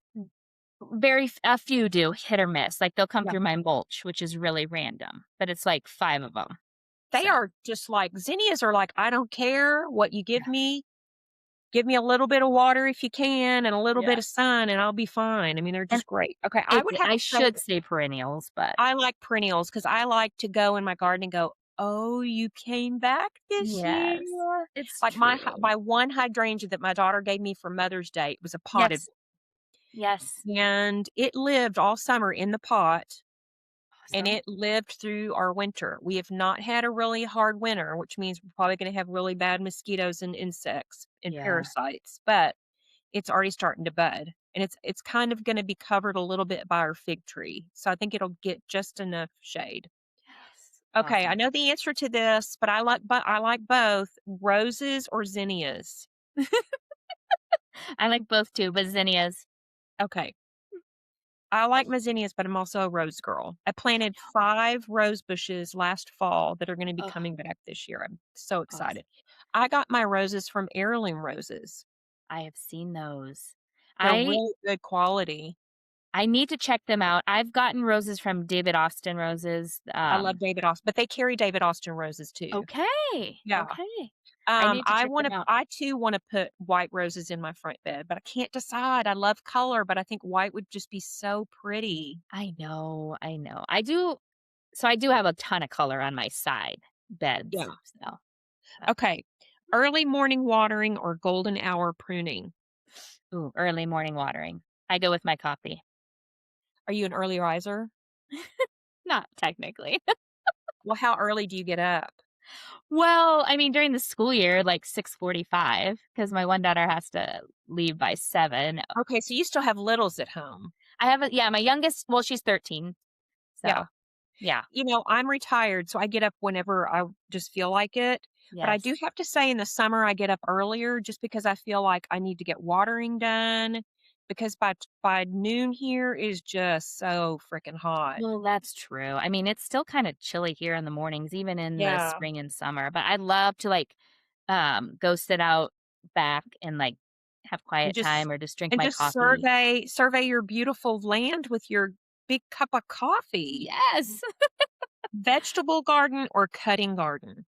A few do hit or miss. Like they'll come Yeah. through my mulch, which is really random, but it's like 5 of them. They So are just like zinnias are like, I don't care what you give yeah, me. Give me a little bit of water if you can and a little bit yeah. of sun and I'll be fine. I mean, they're And just great. Okay, I would have I to say should say perennials, but I like perennials because I like to go in my garden and go, "Oh, you came back this year." yes, it's Like true. my one hydrangea that my daughter gave me for Mother's Day, it was a potted Yes, yes. one, and it lived all summer in the pot, and Awesome. it lived through our winter. We have not had a really hard winter, which means we're probably gonna have really bad mosquitoes and insects and Yeah. parasites, but it's already starting to bud, and it's kind of gonna be covered a little bit by our fig tree, so I think it'll get just enough shade. Yes. Okay, I Awesome. know the answer to this, but I like both roses or zinnias. I like both too, but zinnias. Okay. I like my zinnias, but I'm also a rose girl. I planted 5 rose bushes last fall that are gonna be Oh, coming back this year. I'm so awesome. excited. I got my roses from Heirloom Roses. I have seen those. They're I really good quality. I need to check them out. I've gotten roses from David Austin Roses. I love David Austin, but they carry David Austin roses too. Okay, Yeah. okay. I need to check them out. I too wanna put white roses in my front bed, but I can't decide. I love color, but I think white would just be so pretty. I know, I know. I do have a ton of color on my side beds, Yeah. so, Okay. Early morning watering or golden hour pruning? ooh, early morning watering. I go with my coffee. Are you an early riser? Not technically. Well, how early do you get up? Well, I mean, during the school year, like 6:45, because my one daughter has to leave by 7. Okay, so you still have littles at home. I have a yeah, my youngest well, she's 13, Yeah. so, yeah. I'm retired, so I get up whenever I just feel like it. But I do Yes. have to say in the summer I get up earlier just because I feel like I need to get watering done because by noon here is just so freaking hot. Well, that's true. I mean, it's still kinda chilly here in the mornings, even in the Yeah. spring and summer, but I love to, like, go sit out back and, like, have And quiet just time or just drink and my just coffee. survey your beautiful land with your big cup of coffee. Yes. Vegetable garden or cutting garden?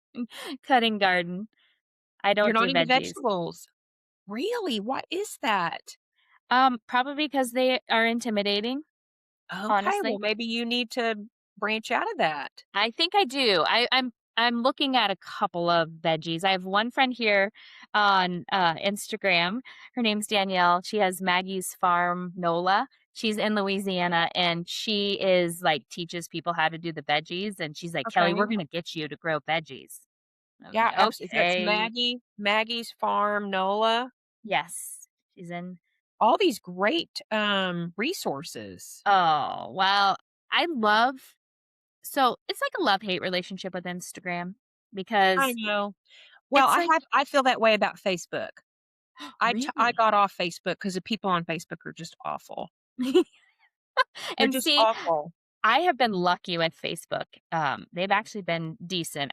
Cutting garden. I You're don't not do into veggies. vegetables. Really? What is that? Probably because they are intimidating, Okay, well, honestly. maybe you need to branch out of that. I think I do. I'm looking at a couple of veggies. I have one friend here on Instagram. Her name's Danielle. She has Maggie's Farm Nola. She's in Louisiana and she is like teaches people how to do the veggies. And she's like, Kelly, we're Okay. gonna get you to grow veggies. I was Yeah, like, absolutely. That's okay. Maggie's Farm, NOLA, Yes. She's in all these great resources. oh well, I love so it's like a love-hate relationship with Instagram I because know. Well, it's like I feel that way about Facebook. I really got off Facebook because the people on Facebook are just awful. They're and just see awful. I have been lucky with Facebook. They've actually been decent.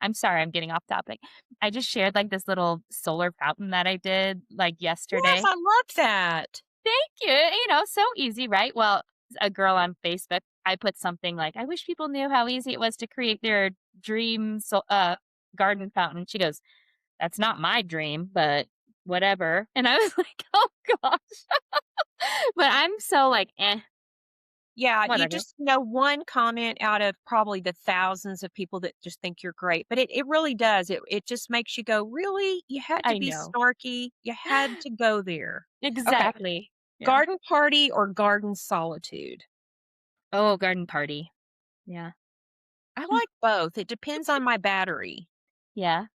I'm sorry, I'm getting off topic. I just shared like this little solar fountain that I did like Yes, yesterday. I love that. Thank you. So easy, right? Well, a girl on Facebook, I put something like, I wish people knew how easy it was to create their dream garden fountain. She goes, that's not my dream, but whatever. And I was like, oh gosh. But I'm so like, Yeah, you whatever. just know one comment out of probably the thousands of people that just think you're great, but it really does. It just makes you go, "Really? You had to I be know. snarky? You had to go there." Okay. Exactly. Yeah. Garden party or garden solitude? Oh, garden party. Yeah. I like both. It depends on my battery. Yeah.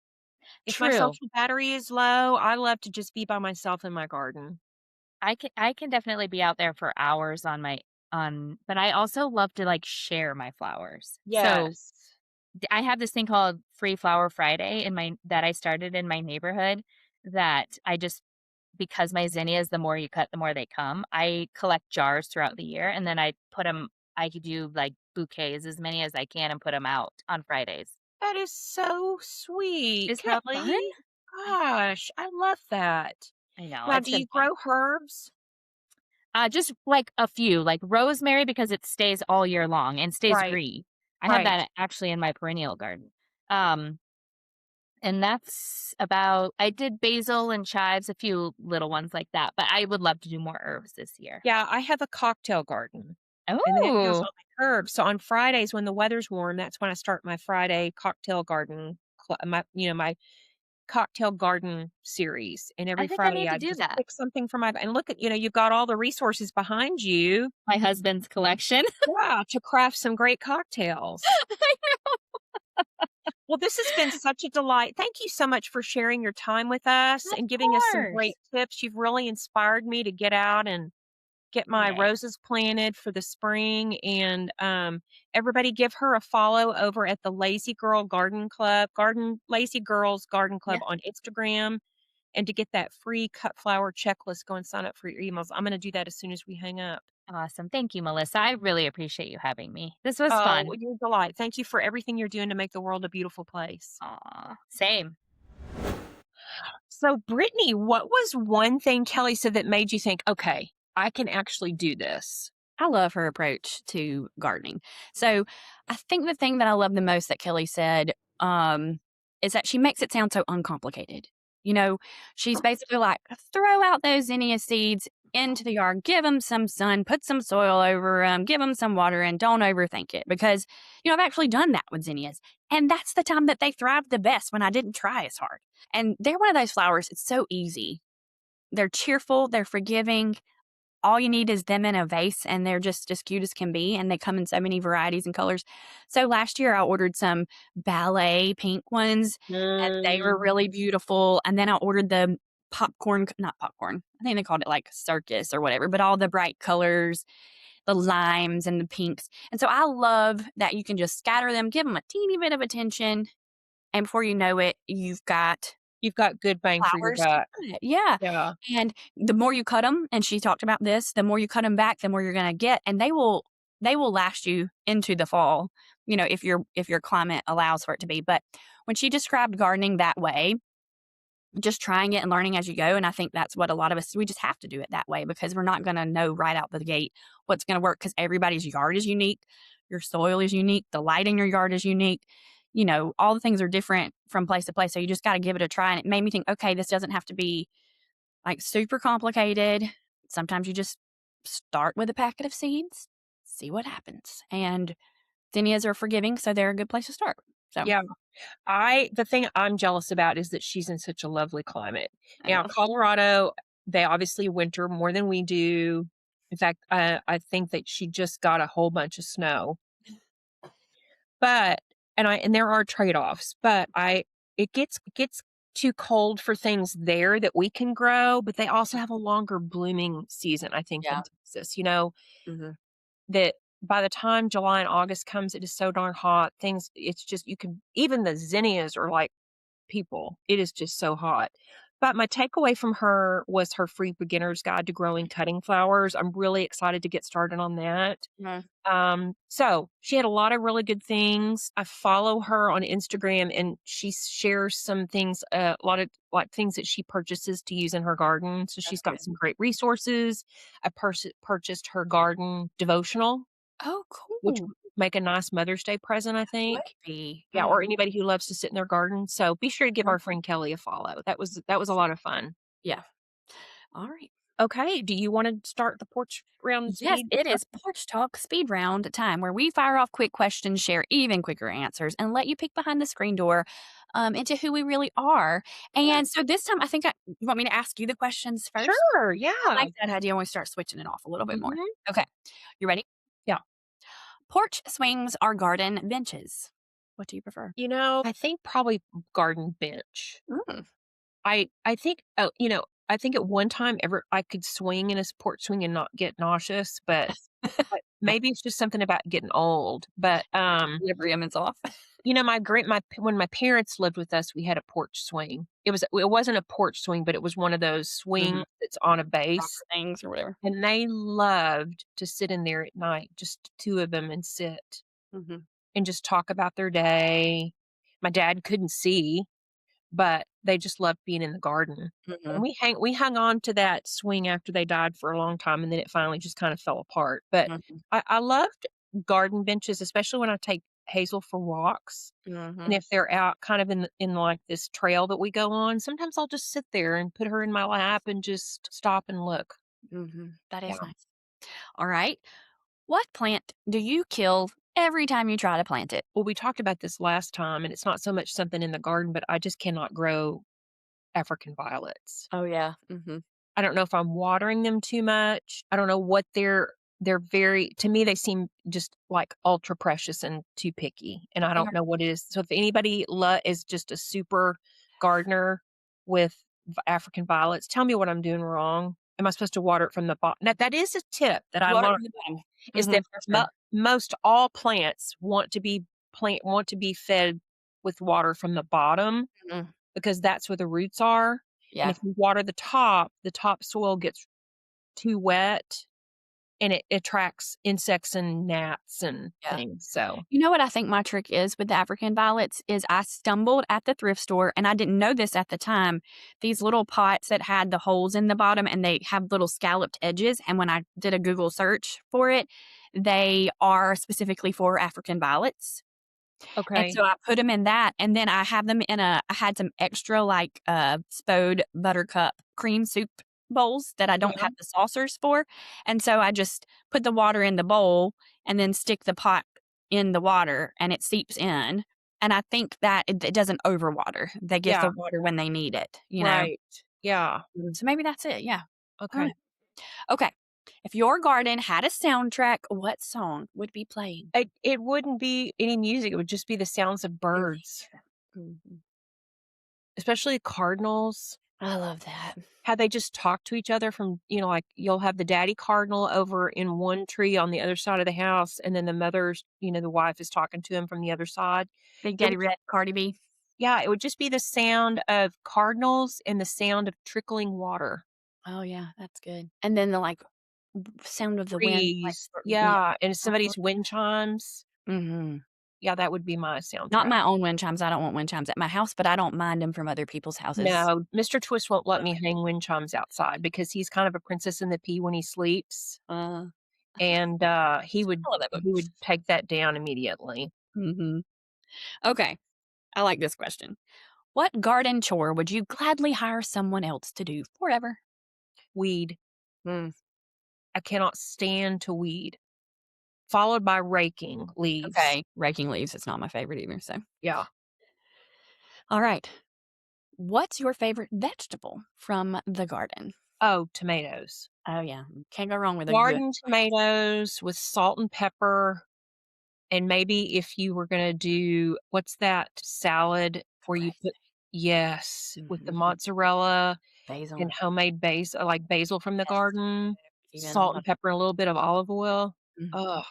If my True. social battery is low, I love to just be by myself in my garden. I can definitely be out there for hours on my on but I also love to like share my flowers. So Yes. I have this thing called Free Flower Friday in my that I started in my neighborhood that I just because my zinnias, the more you cut, the more they come. I collect jars throughout the year and then I put them I could do like bouquets as many as I can and put them out on Fridays. That is so sweet, Isn't it fun? Kelly. I Gosh, I love that. I know, Now, it's do been you fun. grow herbs? Just like a few, like rosemary because it stays all year long and stays Right, green. I have right. that actually in my perennial garden. Um, and that's about I did basil and chives, a few little ones like that, but I would love to do more herbs this year. Yeah, I have a cocktail garden, and then it has Oh, all my herbs. So on Fridays when the weather's warm, that's when I start my Friday cocktail garden, my cocktail garden series. And I every think I Friday need to I do just that. pick something from my and look at, you've got all the resources behind you, My husband's collection. yeah, to craft some great cocktails. Well, this has been such a delight. Thank you so much for sharing your time with us Of and giving us some course. great tips. You've really inspired me to get out and get my Yay. roses planted for the spring. And everybody give her a follow over at the Lazy Girl Garden Club, Lazy Girls Garden Club Yeah. on Instagram. And to get that free cut flower checklist, go and sign up for your emails. I'm going to do that as soon as we hang up. Awesome. Thank you, Melissa. I really appreciate you having me. This was Oh, fun. you're a delight. Thank you for everything you're doing to make the world a beautiful place. Aw, same. So, Brittany, what was one thing Kelly said that made you think, okay, I can actually do this? I love her approach to gardening. So, I think the thing that I love the most that Kelly said, is that she makes it sound so uncomplicated. You know, she's basically like, "Throw out those zinnia seeds into the yard, give them some sun, put some soil over them, give them some water, and don't overthink it." Because, I've actually done that with zinnias, and that's the time that they thrive the best when I didn't try as hard. And they're one of those flowers, it's so easy. They're cheerful, they're forgiving, all you need is them in a vase, and they're just as cute as can be, and they come in so many varieties and colors. So last year, I ordered some ballet pink ones, and they were Mm, really beautiful, and then I ordered the popcorn not popcorn, I think they called it, like, circus or whatever, but all the bright colors, the limes and the pinks, and so I love that you can just scatter them, give them a teeny bit of attention, and before you know it, you've got you've got good bang for your flowers to buck. put. Yeah, Yeah. and the more you cut them, and she talked about this, the more you cut them back, the more you're gonna get, and they will last you into the fall, if your climate allows for it to be, but when she described gardening that way, just trying it and learning as you go, and I think that's what a lot of us we just have to do it that way because we're not gonna know right out the gate what's gonna work because everybody's yard is unique, your soil is unique, the light in your yard is unique, all the things are different from place to place, so you just gotta give it a try, and it made me think, "Okay, this doesn't have to be, like, super complicated." Sometimes you just start with a packet of seeds, see what happens, and zinnias are forgiving, so they're a good place to start. So, Yeah. The thing I'm jealous about is that she's in such a lovely climate. I Now, know. Colorado, they obviously winter more than we do. In fact, I think that she just got a whole bunch of snow. But and there are trade-offs, but it gets too cold for things there that we can grow, but they also have a longer blooming season, I think, than Yeah. Texas. Mhm. That by the time July and August comes, it is so darn hot. It's just you can even the zinnias are like people. It is just so hot. But my takeaway from her was her free beginner's guide to growing cutting flowers. I'm really excited to get started on that. Mhm. So she had a lot of really good things. I follow her on Instagram and she shares some things, a lot of like things that she purchases to use in her garden. So she's That's got good. some great resources. I purchased her garden devotional, Oh, which cool. would make a nice Mother's Day present, I Would think. be. Yeah, Mhm. or anybody who loves to sit in their garden. So be sure to give our friend Kelly a follow. That was a lot of fun. Yeah. Alright. Okay. Do you want to start the porch round Yes, speed it is Porch Talk Speed Round time where we fire off quick questions, share even quicker answers, and let you peek behind the screen door, into who we really are. And so this time, I think you want me to ask you the questions first? Sure, I yeah. like that idea when we start switching it off a little bit more. Mhm. Okay. You ready? Yeah. Porch swings or garden benches? What do you prefer? I think probably garden bench. Mm. I think, I think at one time ever I could swing in a porch swing and not get nauseous, but maybe it's just something about getting old. But Equilibrium is off. when my parents lived with us, we had a porch swing. It wasn't a porch swing, but it was one of those Mhm. swings that's on a Rocker base. things or whatever. And they loved to sit in there at night, just 2 of them, and sit Mhm. and just talk about their day. My dad couldn't see, but they just loved being in the garden. And Mhm. we hung on to that swing after they died for a long time, and then it finally just kind of fell apart. But Mhm. I loved garden benches, especially when I take Hazel for walks. And Mhm. if they're out kind of like this trail that we go on, sometimes I'll just sit there and put her in my lap and just stop and look. Mhm. That Yeah. is nice. All right. What plant do you kill every time you try to plant it? Well, we talked about this last time, and it's not so much something in the garden, but I just cannot grow African violets. Oh, yeah. Mhm. I don't know if I'm watering them too much. I don't know what they're very to me, they seem just, like, ultra precious and too picky, and I They don't are. know what it is. So if anybody is just a super gardener with African violets, tell me what I'm doing wrong. Am I supposed to water it from the bottom? Now, that is a tip that I Water learned, from the bottom. is that Mhm. For sure. most all plants want to be fed with water from the bottom Mhm. because that's where the roots are, and Yeah. if you water the top soil gets too wet, and it attracts insects and gnats and Yeah. things, so You know what I think my trick is with the African violets is I stumbled at the thrift store, and I didn't know this at the time, these little pots that had the holes in the bottom, and they have little scalloped edges, and when I did a Google search for it, they are specifically for African violets. And okay. so I put them in that, and then I have them in I had some extra, like, Spode Buttercup cream soup bowls that I don't Yeah, have the saucers for, and so I just put the water in the bowl and then stick the pot in the water, and it seeps in, and I think that it doesn't overwater. They get yeah, the water when they need it, you know? right. Yeah, So maybe that's it, yeah. okay. Alright. Okay. If your garden had a soundtrack, what song would be playing? It wouldn't be any music, it would just be the sounds of Mhm. birds, Mhm. especially cardinals. I love that. How they just talk to each other from like, you'll have the daddy cardinal over in one tree on the other side of the house, and then the mother's the wife is talking to him from the other side. Big It Daddy would Red, Cardi B. Yeah, it would just be the sound of cardinals and the sound of trickling water. Oh, yeah, that's good. And then the, like, sound of the wind, like, Breeze. yeah. Yeah, and I love somebody's wind chimes. Mhm. Yeah, that would be my Not soundtrack. my own wind chimes, I don't want wind chimes at my house, but I don't mind them from other people's houses. No, Mr. Twist won't let me Okay. hang wind chimes outside because he's kind of a princess in the pea when he sleeps, Uh, and, I love that book. he would take that down immediately. Mhm. Okay, I like this question. What garden chore would you gladly hire someone else to do forever? Weed. Mm, I cannot stand to weed, followed by raking leaves. okay, raking leaves is not my favorite either, so Yeah. alright. What's your favorite vegetable from the garden? Oh, tomatoes. Oh, yeah, can't go wrong with a good Garden tomatoes with salt and pepper, and maybe if you were gonna do what's that salad where you put yes, with the Mhm. mozzarella Basil. and homemade basil like basil from the Yes. garden, Even I salt love and pepper, and a little bit of olive oil. mhm. Ugh.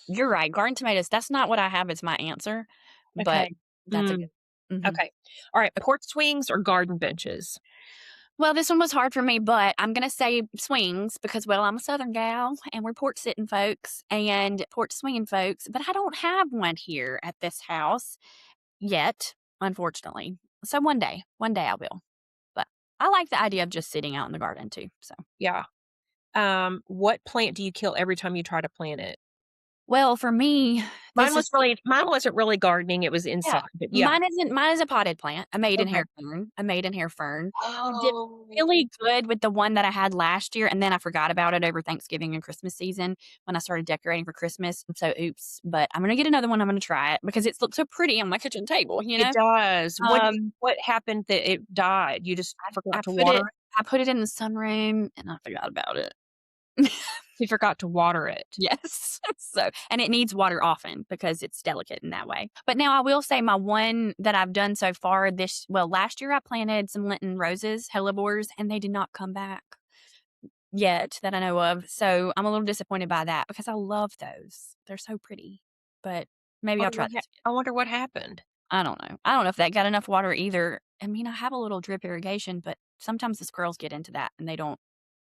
You're right, garden tomatoes, that's not what I have as my answer, but Okay. that's a good Mm, mhm. okay. Alright, porch swings or garden benches? Well, this one was hard for me, but I'm gonna say swings because, well, I'm a Southern gal and we're porch sitting folks and porch swinging folks, but I don't have one here at this house yet, unfortunately. So one day I will. But I like the idea of just sitting out in the garden too. So, Yeah. What plant do you kill every time you try to plant it? well, for me, this is Mine wasn't really gardening, it was yeah. inside, but yeah. Mine is a potted plant, a Okay. maidenhair fern, a maidenhair fern. I did Oh. really good with the one that I had last year, and then I forgot about it over Thanksgiving and Christmas season when I started decorating for Christmas, and so oops, but I'm gonna get another one, I'm gonna try it because it looks so pretty on my kitchen table, you It know? does. Um, What happened that it died? You just I forgot to put water it it? I put it in the sunroom and I forgot about it. You forgot to water it. Yes. So and it needs water often because it's delicate in that way. But now I will say my one that I've done so far last year I planted some Lenten roses, hellebores, and they did not come back yet that I know of. So I'm a little disappointed by that because I love those. They're so pretty. But maybe I'll try this again. I wonder what happened. I don't know. I don't know if that got enough water either. I mean, I have a little drip irrigation, but sometimes the squirrels get into that and they don't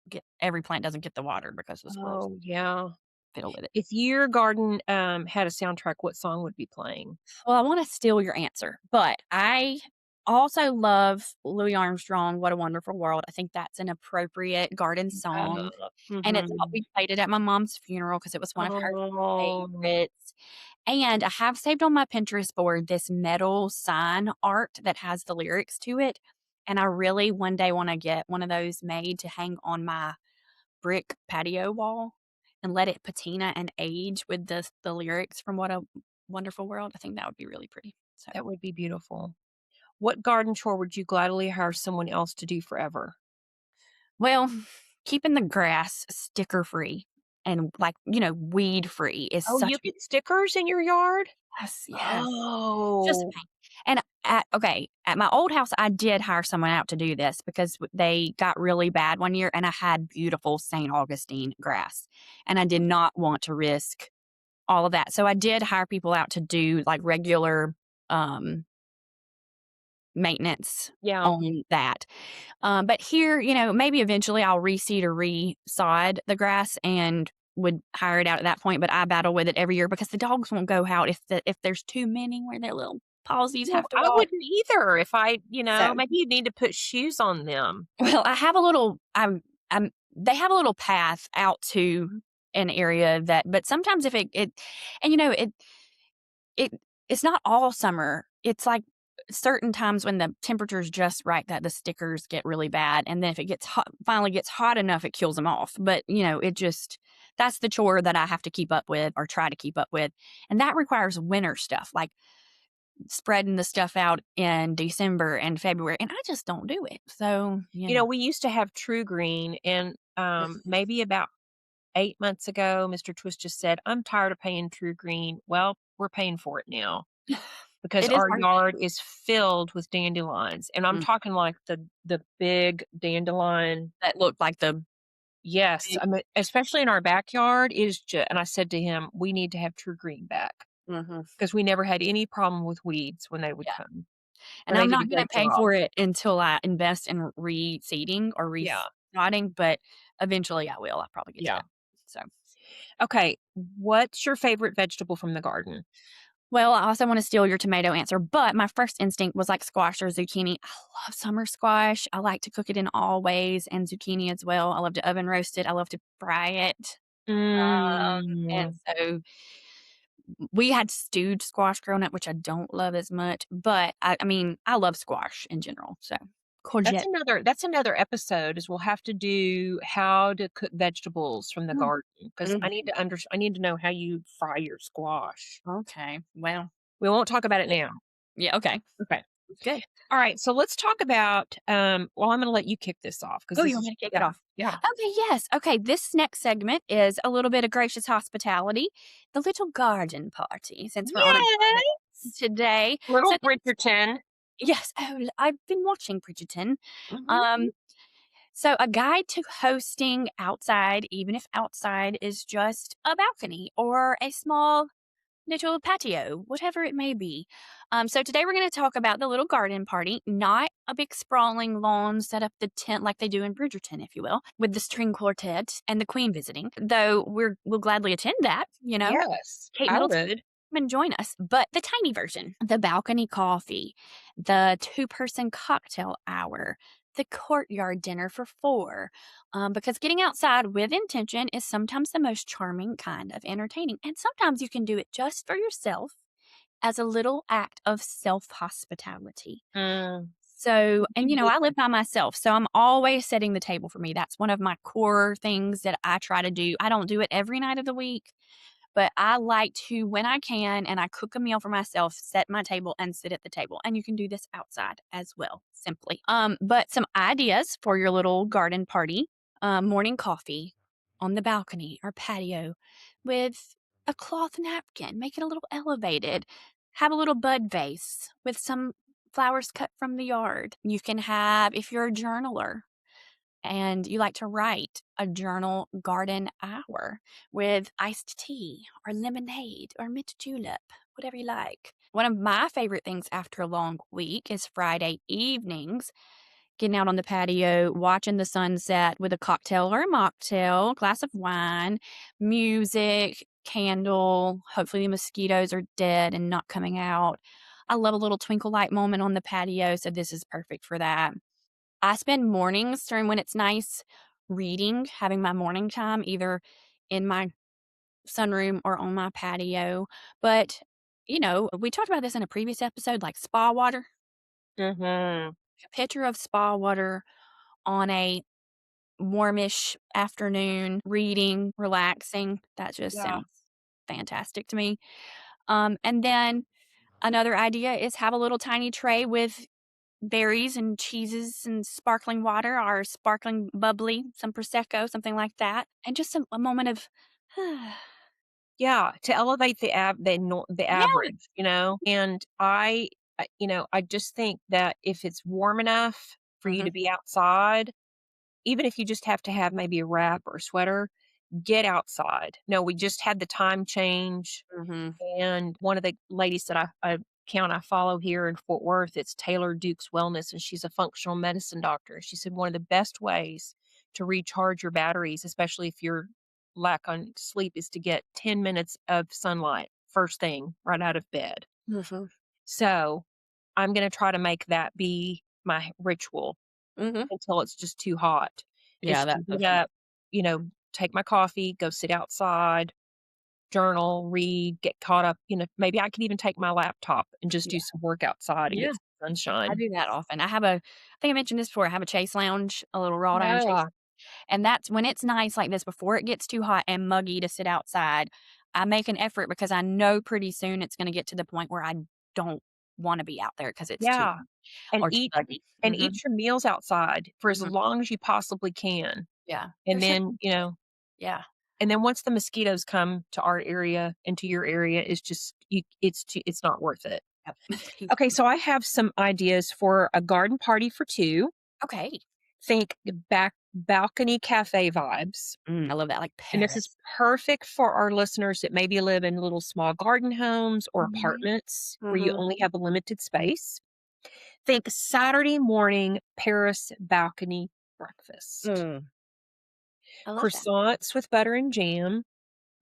get every plant doesn't get the water because the squirrels Oh, yeah. fiddle with it. If your garden, had a soundtrack, what song would be playing? Well, I wanna steal your answer, but I also love Louis Armstrong, "What a Wonderful World." I think that's an appropriate garden song, and we Mhm. played it at my mom's funeral because it was one of her Oh. favorites, and I have saved on my Pinterest board this metal sign art that has the lyrics to it, and I really one day wanna get one of those made to hang on my brick patio wall and let it patina and age with the lyrics from What a Wonderful World. I think that would be really pretty. So, That would be beautiful. What garden chore would you gladly hire someone else to do forever? well, keeping the grass sticker free and like, weed free is Oh, such you get stickers in your yard? yes, yes. Just a Oh. pain. And at my old house, I did hire someone out to do this because they got really bad one year and I had beautiful St. Augustine grass and I did not want to risk all of that. So I did hire people out to do like regular um maintenance Yeah. on that. But here, maybe eventually I'll reseed or resod the grass and would hire it out at that point, but I battle with it every year because the dogs won't go out if there's too many where their little palsies Well, have to I walk. wouldn't either if So, maybe you need to put shoes on them. well, I have a little they have a little path out to an area but sometimes if it and it it's not all summer. It's like certain times when the temperature's just right that the stickers get really bad, and then if it gets hot, finally gets hot enough, it kills them off. But, it just that's the chore that I have to keep up with or try to keep up with, and that requires winter stuff, like spreading the stuff out in December and February, and I just don't do it. So, We used to have True Green, and maybe about 8 months ago, Mr. Twist just said, "I'm tired of paying True Green." Well, we're paying for it now because it is our worth it. yard is filled with dandelions, and I'm Mm, talking like the big dandelion. that looked like the Yes, big I mean, especially in our backyard is just. And I said to him, "We need to have True Green back mhm, because we never had any problem with weeds when they would yeah. come, And and they I'm did a not gonna great pay job." for it until I invest in reseeding or Yeah, resodding, but eventually I will. I'll probably get to yeah. that. So, Okay, what's your favorite vegetable from the garden? well, I also wanna steal your tomato answer, but my first instinct was like squash or zucchini. I love summer squash. I like to cook it in all ways, and zucchini as well. I love to oven roast it. I love to fry it. And Mm. so we had stewed squash growing up, which I don't love as much, but I mean, I love squash in general. So, That's courgette. another episode is we'll have to do how to cook vegetables from the Mm, garden because mhm. I need to know how you fry your squash. Okay. Well, We won't talk about it now. yeah, okay. Okay. Good. All right. So let's talk about well, I'm gonna let you kick this off because Oh, you this want is me to kick it yeah. off? Yeah. Okay, yes. Okay, this next segment is a little bit of gracious hospitality, the little garden party, since we're on a garden Yes. today. Little So Bridgerton. yes, I've been watching Bridgerton. Mhm. Um, so a guide to hosting outside, even if outside is just a balcony or a small little patio, whatever it may be. So today we're going to talk about the little garden party, not a big sprawling lawn set up the tent like they do in Bridgerton, if you will, with the string quartet and the queen visiting. Though we'll gladly attend that. Yes, Kate I Middleton would. come and join us. But the tiny version, the balcony coffee, the two-person cocktail hour, the courtyard dinner for four. Because getting outside with intention is sometimes the most charming kind of entertaining. And sometimes you can do it just for yourself as a little act of self hospitality. Mm. So, and I live by myself, so I'm always setting the table for me. That's one of my core things that I try to do. I don't do it every night of the week, but I like to, when I can, and I cook a meal for myself, set my table and sit at the table. And you can do this outside as well, simply. But some ideas for your little garden party: morning coffee on the balcony or patio with a cloth napkin. Make it a little elevated. Have a little bud vase with some flowers cut from the yard. You can have, if you're a journaler, and you like to write, a journal garden hour with iced tea or lemonade or mint julep, whatever you like. One of my favorite things after a long week is Friday evenings, getting out on the patio, watching the sunset with a cocktail or a mocktail, glass of wine, music, candle. Hopefully the mosquitoes are dead and not coming out. I love a little twinkle light moment on the patio, so this is perfect for that. I spend mornings during when it's nice reading, having my morning time either in my sunroom or on my patio. But, we talked about this in a previous episode, like spa water. Mhm. A pitcher of spa water on a warmish afternoon, reading, relaxing. That just Yeah. sounds fantastic to me. And then another idea is have a little tiny tray with berries and cheeses and sparkling water or sparkling bubbly, some prosecco, something like that, and just a moment of Yeah, to elevate the yeah. average, and I just think that if it's warm enough for you Mhm, to be outside, even if you just have to have maybe a wrap or a sweater, get outside. No, we just had the time change, mhm. and one of the ladies that I account I follow here in Fort Worth. It's Taylor Duke's Wellness, and she's a functional medicine doctor. She said one of the best ways to recharge your batteries, especially if you're lack on sleep, is to get 10 minutes of sunlight first thing right out of bed. Mhm. So I'm going to try to make that be my ritual Mhm. until it's just too hot. Yeah, Is to that's so get fun. up, take my coffee, go sit outside, journal, read, get caught up. Maybe I could even take my laptop and just Yeah. do some work outside and Yeah. get some I sunshine. do that often. I think I mentioned this before, I have a chase lounge, a little wrought iron chase, Yeah. and that's when it's nice like this before it gets too hot and muggy to sit outside, I make an effort because I know pretty soon it's gonna get to the point where I don't wanna be out there because it's too Yeah. hot And or too eat muggy. and Mhm. eat your meals outside for as Mhm. long as you possibly can. Yeah. And They're so then, delicious. Yeah. once the mosquitoes come to our area and to your area, it's not worth it. Yep. Okay, so I have some ideas for a garden party for 2. Okay. Think back balcony cafe vibes. I love that, like And this is Paris. perfect for our listeners that maybe live in little small garden homes or Mhm. apartments where you Mhm. only have a limited space. Think Saturday morning Paris balcony breakfast. Mm. I love that. Croissants with butter and jam,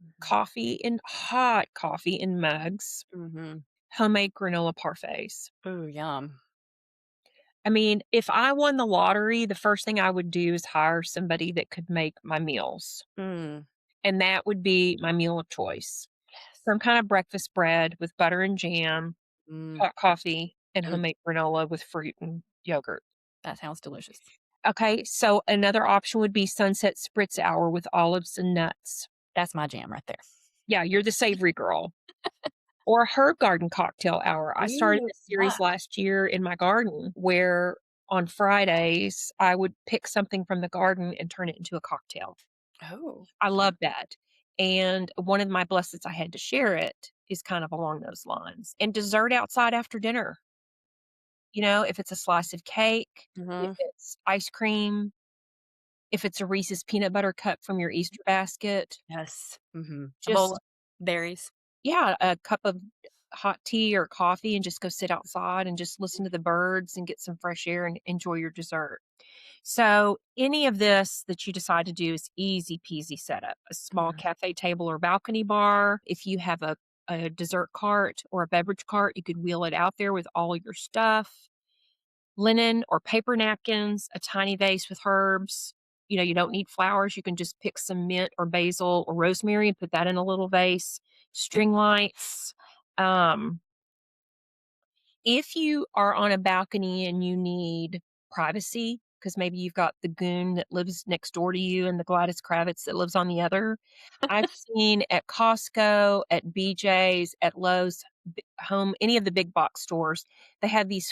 Mhm. hot coffee in mugs, Mhm. homemade granola parfaits. Ooh, yum. I mean, if I won the lottery, the first thing I would do is hire somebody that could make my meals, Mm. and that would be my meal of choice. Yes. Some kind of breakfast bread with butter and jam, Mm. hot coffee, and Mm. homemade granola with fruit and yogurt. That sounds delicious. Okay, so another option would be sunset spritz hour with olives and nuts. That's my jam right there. Yeah, you're the savory girl. Or a herb garden cocktail hour. I started Ooh, this yeah. series last year in my garden where on Fridays I would pick something from the garden and turn it into a cocktail. Oh, I okay. love that. And one of my blessings I had to share it is kind of along those lines. And dessert outside after dinner. If it's a slice of cake, if Mhm. it's ice cream, if it's a Reese's peanut butter cup from your Easter basket, Yes. Mhm. A bowl just of berries. yeah, a cup of hot tea or coffee and just go sit outside and just listen to the birds and get some fresh air and enjoy your dessert. So, any of this that you decide to do is easy peasy setup. A small Mhm. cafe table or balcony bar. If you have a dessert cart or a beverage cart, you could wheel it out there with all your stuff, linen or paper napkins, a tiny vase with herbs. You don't need flowers. You can just pick some mint or basil or rosemary and put that in a little vase. String lights. Um, if you are on a balcony and you need privacy, because maybe you've got the goon that lives next door to you and the Gladys Kravitz that lives on the other, I've seen at Costco, at BJ's, at Lowe's, Home, any of the big box stores, they have these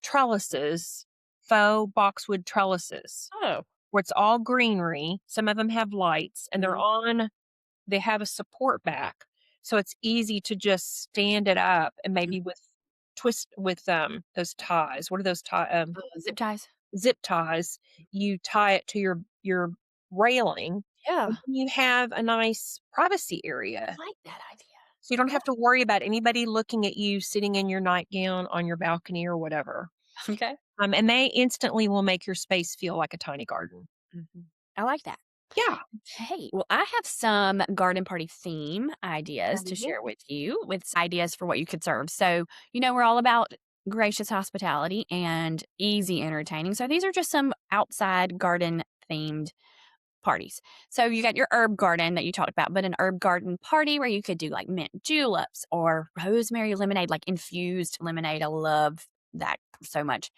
trellises, faux boxwood trellises, Oh. where it's all greenery. Some of them have lights, and Mhm. they have a support back, so it's easy to just stand it up and Mm. maybe twist with, those ties. What are those Zip ties. zip ties? You tie it to your railing, Yeah. and then you have a nice privacy area. I like that idea. So you don't Yeah. have to worry about anybody looking at you sitting in your nightgown on your balcony or whatever. Okay. And they instantly will make your space feel like a tiny garden. Mhm. I like that. Yeah. Hey, well, I have some garden party theme ideas to Mhm. share with you with ideas for what you could serve. So, we're all about gracious hospitality and easy entertaining. So, these are just some outside garden themed parties. So, you got your herb garden that you talked about, but an herb garden party where you could do like mint juleps or rosemary lemonade, like infused lemonade. I love that so much.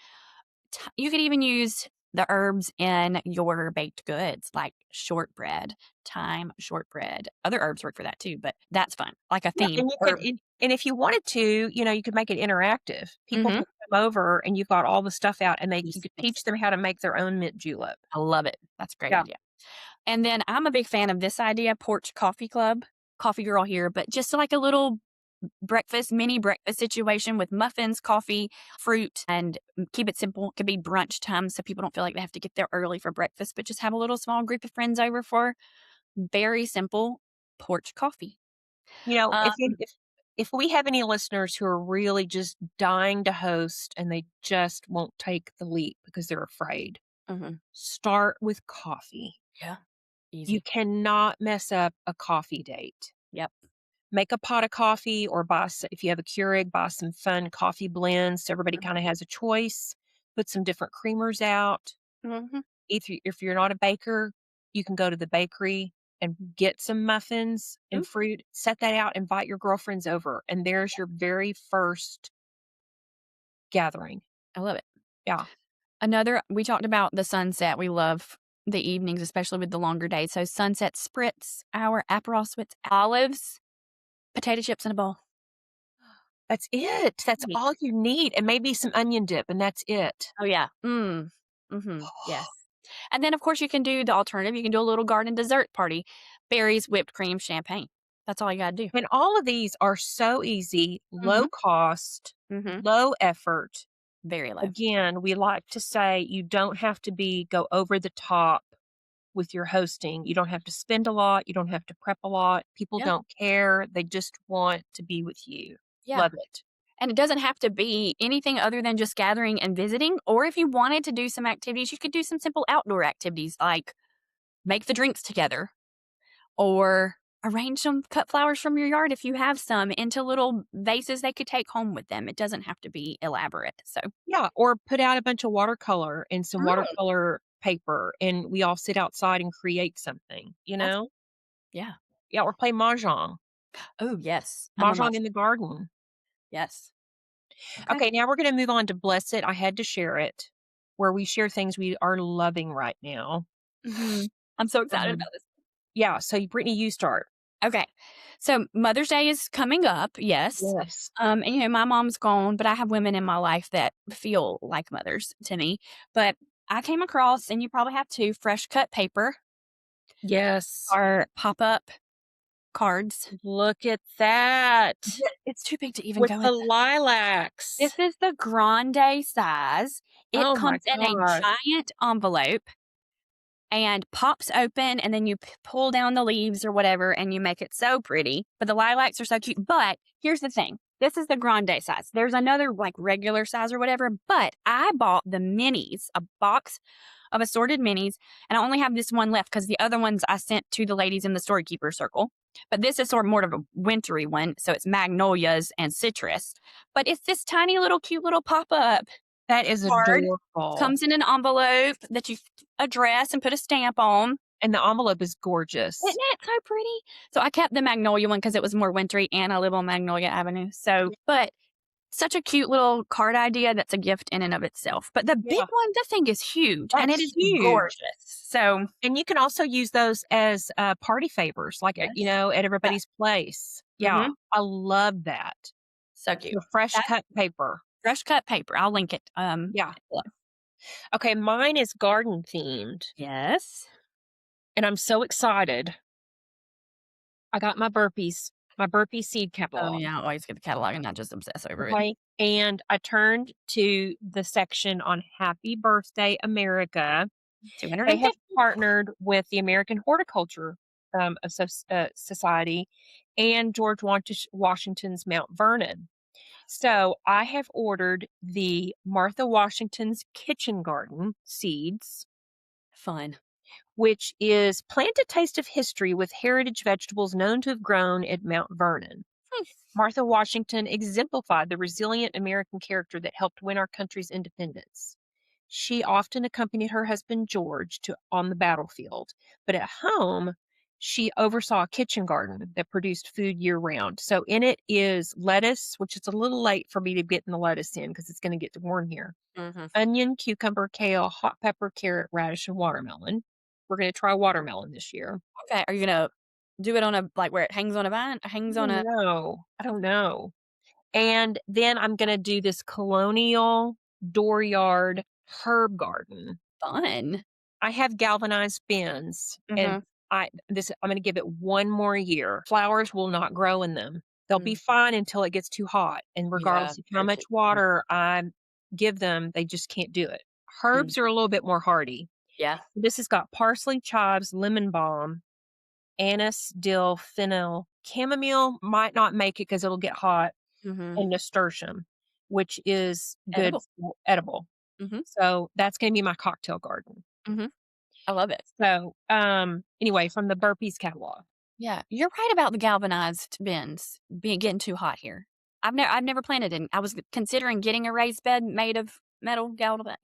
You could even use the herbs in your baked goods, like shortbread, thyme, shortbread. Other herbs work for that too, but that's fun. Like a Yeah, theme and you could herb. and if you wanted to, you could make it interactive. People Mhm. could come over and you've got all the stuff out and you Just could mix teach it. them how to make their own mint julep. I love it. That's a great Yeah. idea. And then I'm a big fan of this idea, Porch Coffee Club. Coffee girl here, but just like a little mini breakfast situation with muffins, coffee, fruit, and keep it simple. It could be brunch time so people don't feel like they have to get there early for breakfast, but just have a little small group of friends over for very simple porch coffee. You know, Um, if if we have any listeners who are really just dying to host and they just won't take the leap because they're afraid, start with coffee. Yeah. You Easy. cannot mess up a coffee date. Yep. Make a pot of coffee or if you have a Keurig, buy some fun coffee blends so everybody kind of has a choice. Put some different creamers out. Mm-hmm. If you're not a baker, you can go to the bakery and get some muffins and fruit, set that out, invite your girlfriends over, and there's your very first gathering. I love it. Yeah. We talked about the sunset. We love the evenings, especially with the longer days. So sunset spritz, our Aperol spritz, olives, potato chips in a bowl. That's it. That's all you need. And maybe some onion dip, and that's it. Oh, yeah. Yes. And then, of course, you can do the alternative. You can do a little garden dessert party. Berries, whipped cream, champagne. That's all you got to do. And all of these are so easy, low cost, low effort. Very low. Again, we like to say you don't have to go over the top with your hosting. You don't have to spend a lot. You don't have to prep a lot. People don't care. They just want to be with you. Yeah. Love it. And it doesn't have to be anything other than just gathering and visiting. Or if you wanted to do some activities, you could do some simple outdoor activities like make the drinks together or arrange some cut flowers from your yard if you have some into little vases they could take home with them. It doesn't have to be elaborate. So yeah, or put out a bunch of watercolor and some watercolor paper, and we all sit outside and create something. Yeah. Yeah, or play mahjong. Oh yes, Mahjong in the garden. Yes. Okay, now we're going to move on to Bless It. I had to share it, where we share things we are loving right now. I'm so excited about this. Yeah, so Brittany, you start. Okay. So Mother's Day is coming up, yes. Yes. And my mom's gone, but I have women in my life that feel like mothers to me. But I came across, and you probably have too, fresh cut paper. Yes. Or pop-up cards. Look at that. It's too big to even with go the in. lilacs. This is the grande size. It comes in a giant envelope and pops open, and then you pull down the leaves or whatever, and you make it so pretty. But the lilacs are so cute. But here's the thing. This is the grande size. There's another like regular size or whatever, but I bought the minis, a box of assorted minis, and I only have this one left because the other ones I sent to the ladies in the storekeeper circle. But this is sort of more of a wintry one, so it's magnolias and citrus. But it's this tiny little cute little pop-up. That is adorable. Comes in an envelope that you address and put a stamp on. And the envelope is gorgeous. Isn't it so pretty? So I kept the magnolia one because it was more wintry, and I live on Magnolia Avenue. So, but such a cute little card idea that's a gift in and of itself. But the big one, the thing is huge, and it is gorgeous. So, and you can also use those as party favors, like at everybody's place. Yeah, I love that. So cute. The fresh cut paper. Fresh cut paper. I'll link it. Yeah. Okay, mine is garden themed. Yes. And I'm so excited. I got my burpee seed catalog. Oh, yeah. I always get the catalog and not just obsess over it. And I turned to the section on Happy Birthday America. They have partnered with the American Horticulture Society and George Washington's Mount Vernon. So I have ordered the Martha Washington's Kitchen Garden seeds. Fun. Which is Plant a Taste of History with heritage vegetables known to have grown at Mount Vernon. Martha Washington exemplified the resilient American character that helped win our country's independence. She often accompanied her husband George on the battlefield, but at home, she oversaw a kitchen garden that produced food year-round. So in it is lettuce, which is a little late for me to get the lettuce in because it's going to get warm here. Onion, cucumber, kale, hot pepper, carrot, radish, and watermelon. We're going to try watermelon this year. Okay. Are you going to do it on where it hangs on a vine? No, I don't know. And then I'm going to do this colonial dooryard herb garden. Fun. I have galvanized bins, and I'm going to give it one more year. Flowers will not grow in them. They'll be fine until it gets too hot. And regardless of how much water I give them, they just can't do it. Herbs are a little bit more hardy. Yeah. This has got parsley, chives, lemon balm, anise, dill, fennel, chamomile might not make it because it'll get hot, Mhm. and nasturtium, which is good Edible. for edible. Mhm. So that's gonna be my cocktail garden. Mhm. I love it. So, anyway, from the Burpees catalog. Yeah, you're right about the galvanized bins being getting too hot here. I've never planted in I was considering getting a raised bed made of metal but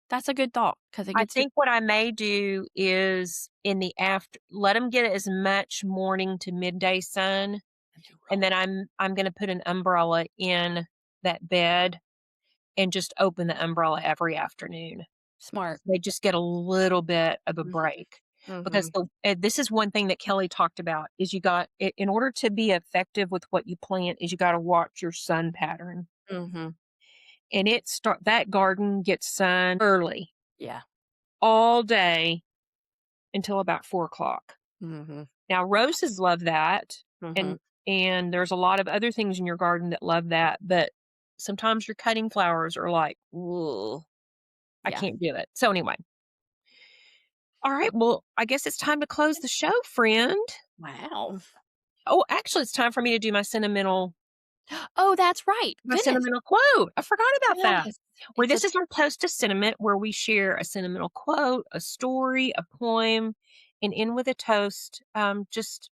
that's a good thought because it I gets too think what I may do is in the after let them get as much morning to midday sun, and then I'm gonna put an umbrella in that bed and just open the umbrella every afternoon. smart. They just get a little bit of a Mhm. break because Mhm. this is one thing that Kelly talked about is you got in order to be effective with what you plant is you got to watch your sun pattern. Mhm. And that garden gets sun early Yeah. all day until about 4 o'clock. Mhm. Now roses love that, Mhm. and there's a lot of other things in your garden that love that, but sometimes your cutting flowers are like, "Ooh, I Yeah. can't do it." So anyway, all right, well, I guess it's time to close the show, friend. Wow. Oh, actually, it's time for me to do Oh, that's right. my Goodness. sentimental quote. I forgot about that. Yes. Where It's a this is our post to sentiment, where we share a sentimental quote, a story, a poem, and end with a toast. Just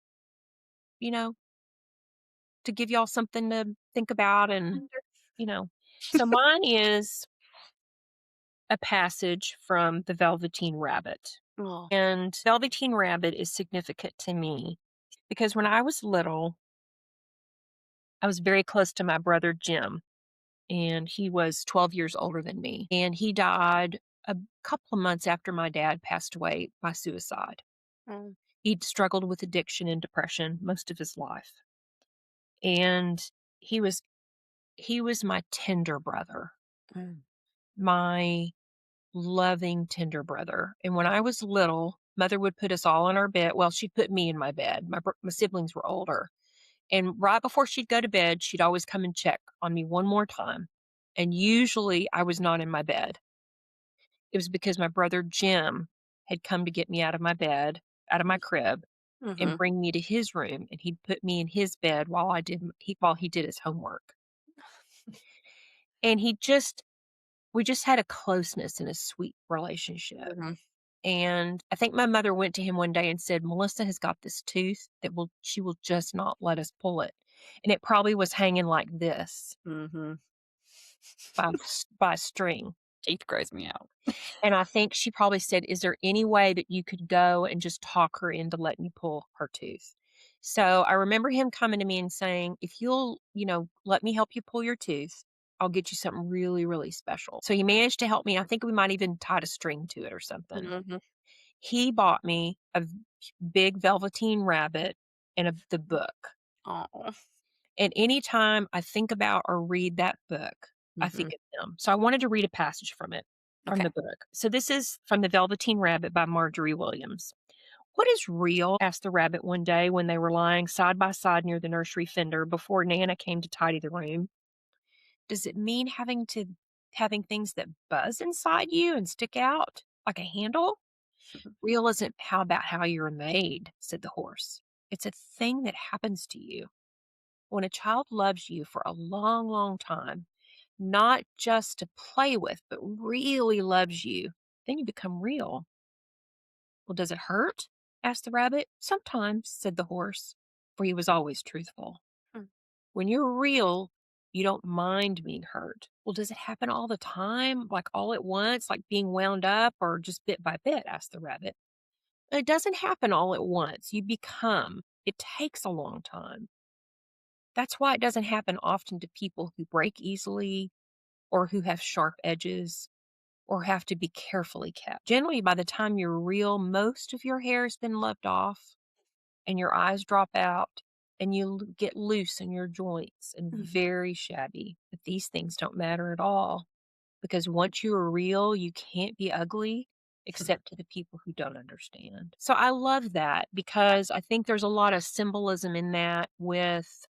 you know, to give y'all something to think about, and you know. So mine is a passage from the Velveteen Rabbit, Oh. and Velveteen Rabbit is significant to me because when I was little, I was very close to my brother Jim, and he was 12 years older than me. And he died a couple of months after my dad passed away by suicide. Mm. He'd struggled with addiction and depression most of his life. And he was he was my tender brother, Mm. my loving tender brother. And when I was little, mother would put us all in our bed. Well, she'd put me in my bed. My siblings were older. And right before she'd go to bed, she'd always come and check on me one more time. And usually I was not in my bed. It was because my brother Jim had come to get me out of my bed, out of my crib, and Mhm. bring me to his room, and he'd put me in his bed while he did his homework. And we just had a closeness and a sweet relationship. Mhm. And I think my mother went to him one day and said, "Melissa has got this tooth she will just not let us pull it." And it probably was hanging like this Mhm. by a string. Teeth grows me out. And I think she probably said, "Is there any way that you could go and just talk her into letting you pull her tooth?" So I remember him coming to me and saying, "If you'll, let me help you pull your tooth, I'll get you something really, really special." So he managed to help me. I think we might even tied a string to it or something. Mhm. He bought me a big velveteen rabbit and the book. Aw. And anytime I think about or read that book, I think Mhm. of him. So I wanted to read a passage from Okay. the book. So this is from The Velveteen Rabbit by Marjorie Williams. "What is real?" asked the rabbit one day when they were lying side by side near the nursery fender before Nana came to tidy the room. "Does it mean having things that buzz inside you and stick out like a handle?" "Real isn't about how you're made," said the horse. "It's a thing that happens to you. When a child loves you for a long, long time, not just to play with, but really loves you, then you become real." "Well, does it hurt?" asked the rabbit. "Sometimes," said the horse, for he was always truthful. Hmm. "When you're real, you don't mind being hurt." "Well, does it happen all the time, like all at once, like being wound up, or just bit by bit?" asked the rabbit. "It doesn't happen all at once. You become. It takes a long time. That's why it doesn't happen often to people who break easily or who have sharp edges or have to be carefully kept. Generally, by the time you're real, most of your hair has been loved off and your eyes drop out and you get loose in your joints and Mm. very shabby. But these things don't matter at all because once you are real, you can't be ugly except to the people who don't understand. So I love that because I think there's a lot of symbolism in that with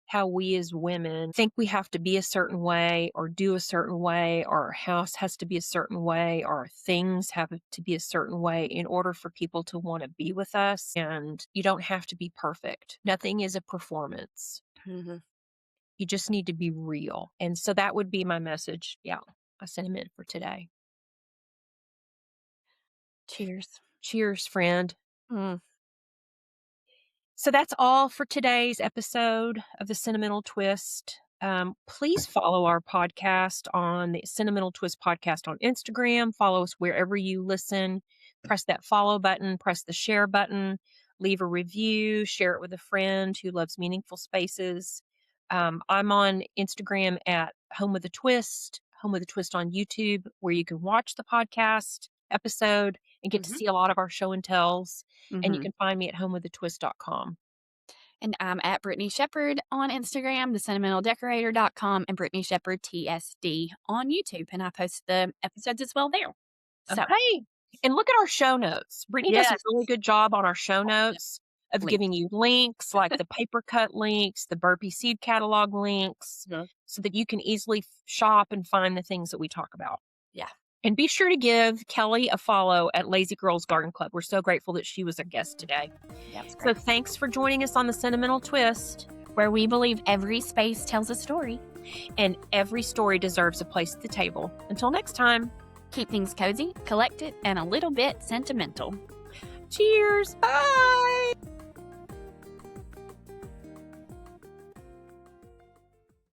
how we as women think we have to be a certain way or do a certain way, or our house has to be a certain way, or our things have to be a certain way in order for people to want to be with us. And you don't have to be perfect. Nothing is a performance. Mhm. You just need to be real. And so that would be my message. Yeah, a sentiment for today. Cheers. Cheers, friend. Mm. So that's all for today's episode of the Sentimental Twist. Please follow our podcast on the Sentimental Twist podcast on Instagram. Follow us wherever you listen. Press that follow button, press the share button, leave a review, share it with a friend who loves meaningful spaces. I'm on Instagram at Home with a Twist, Home with a Twist on YouTube, where you can watch the podcast episode and get to Mhm. see a lot of our show and tells. And you Mhm. can find me at homewithatwist.com. And I'm at Brittany Shepard on Instagram, thesentimentaldecorator.com, and Brittany Shepard TSD on YouTube. And I post the episodes as well there. So, Okay. And look at our show notes. Brittany does a yes. really good job on our show notes of Link. giving you links like the paper cut links, the burpee seed catalog links, Mhm. so that you can easily shop and find the things that we talk about. Yeah. And be sure to give Kelly a follow at Lazy Girls Garden Club. We're so grateful that she was a guest today. That was So great. thanks for joining us on the Sentimental Twist. Where we believe every space tells a story. And every story deserves a place at the table. Until next time. Keep things cozy, collected, and a little bit sentimental. Cheers. Bye.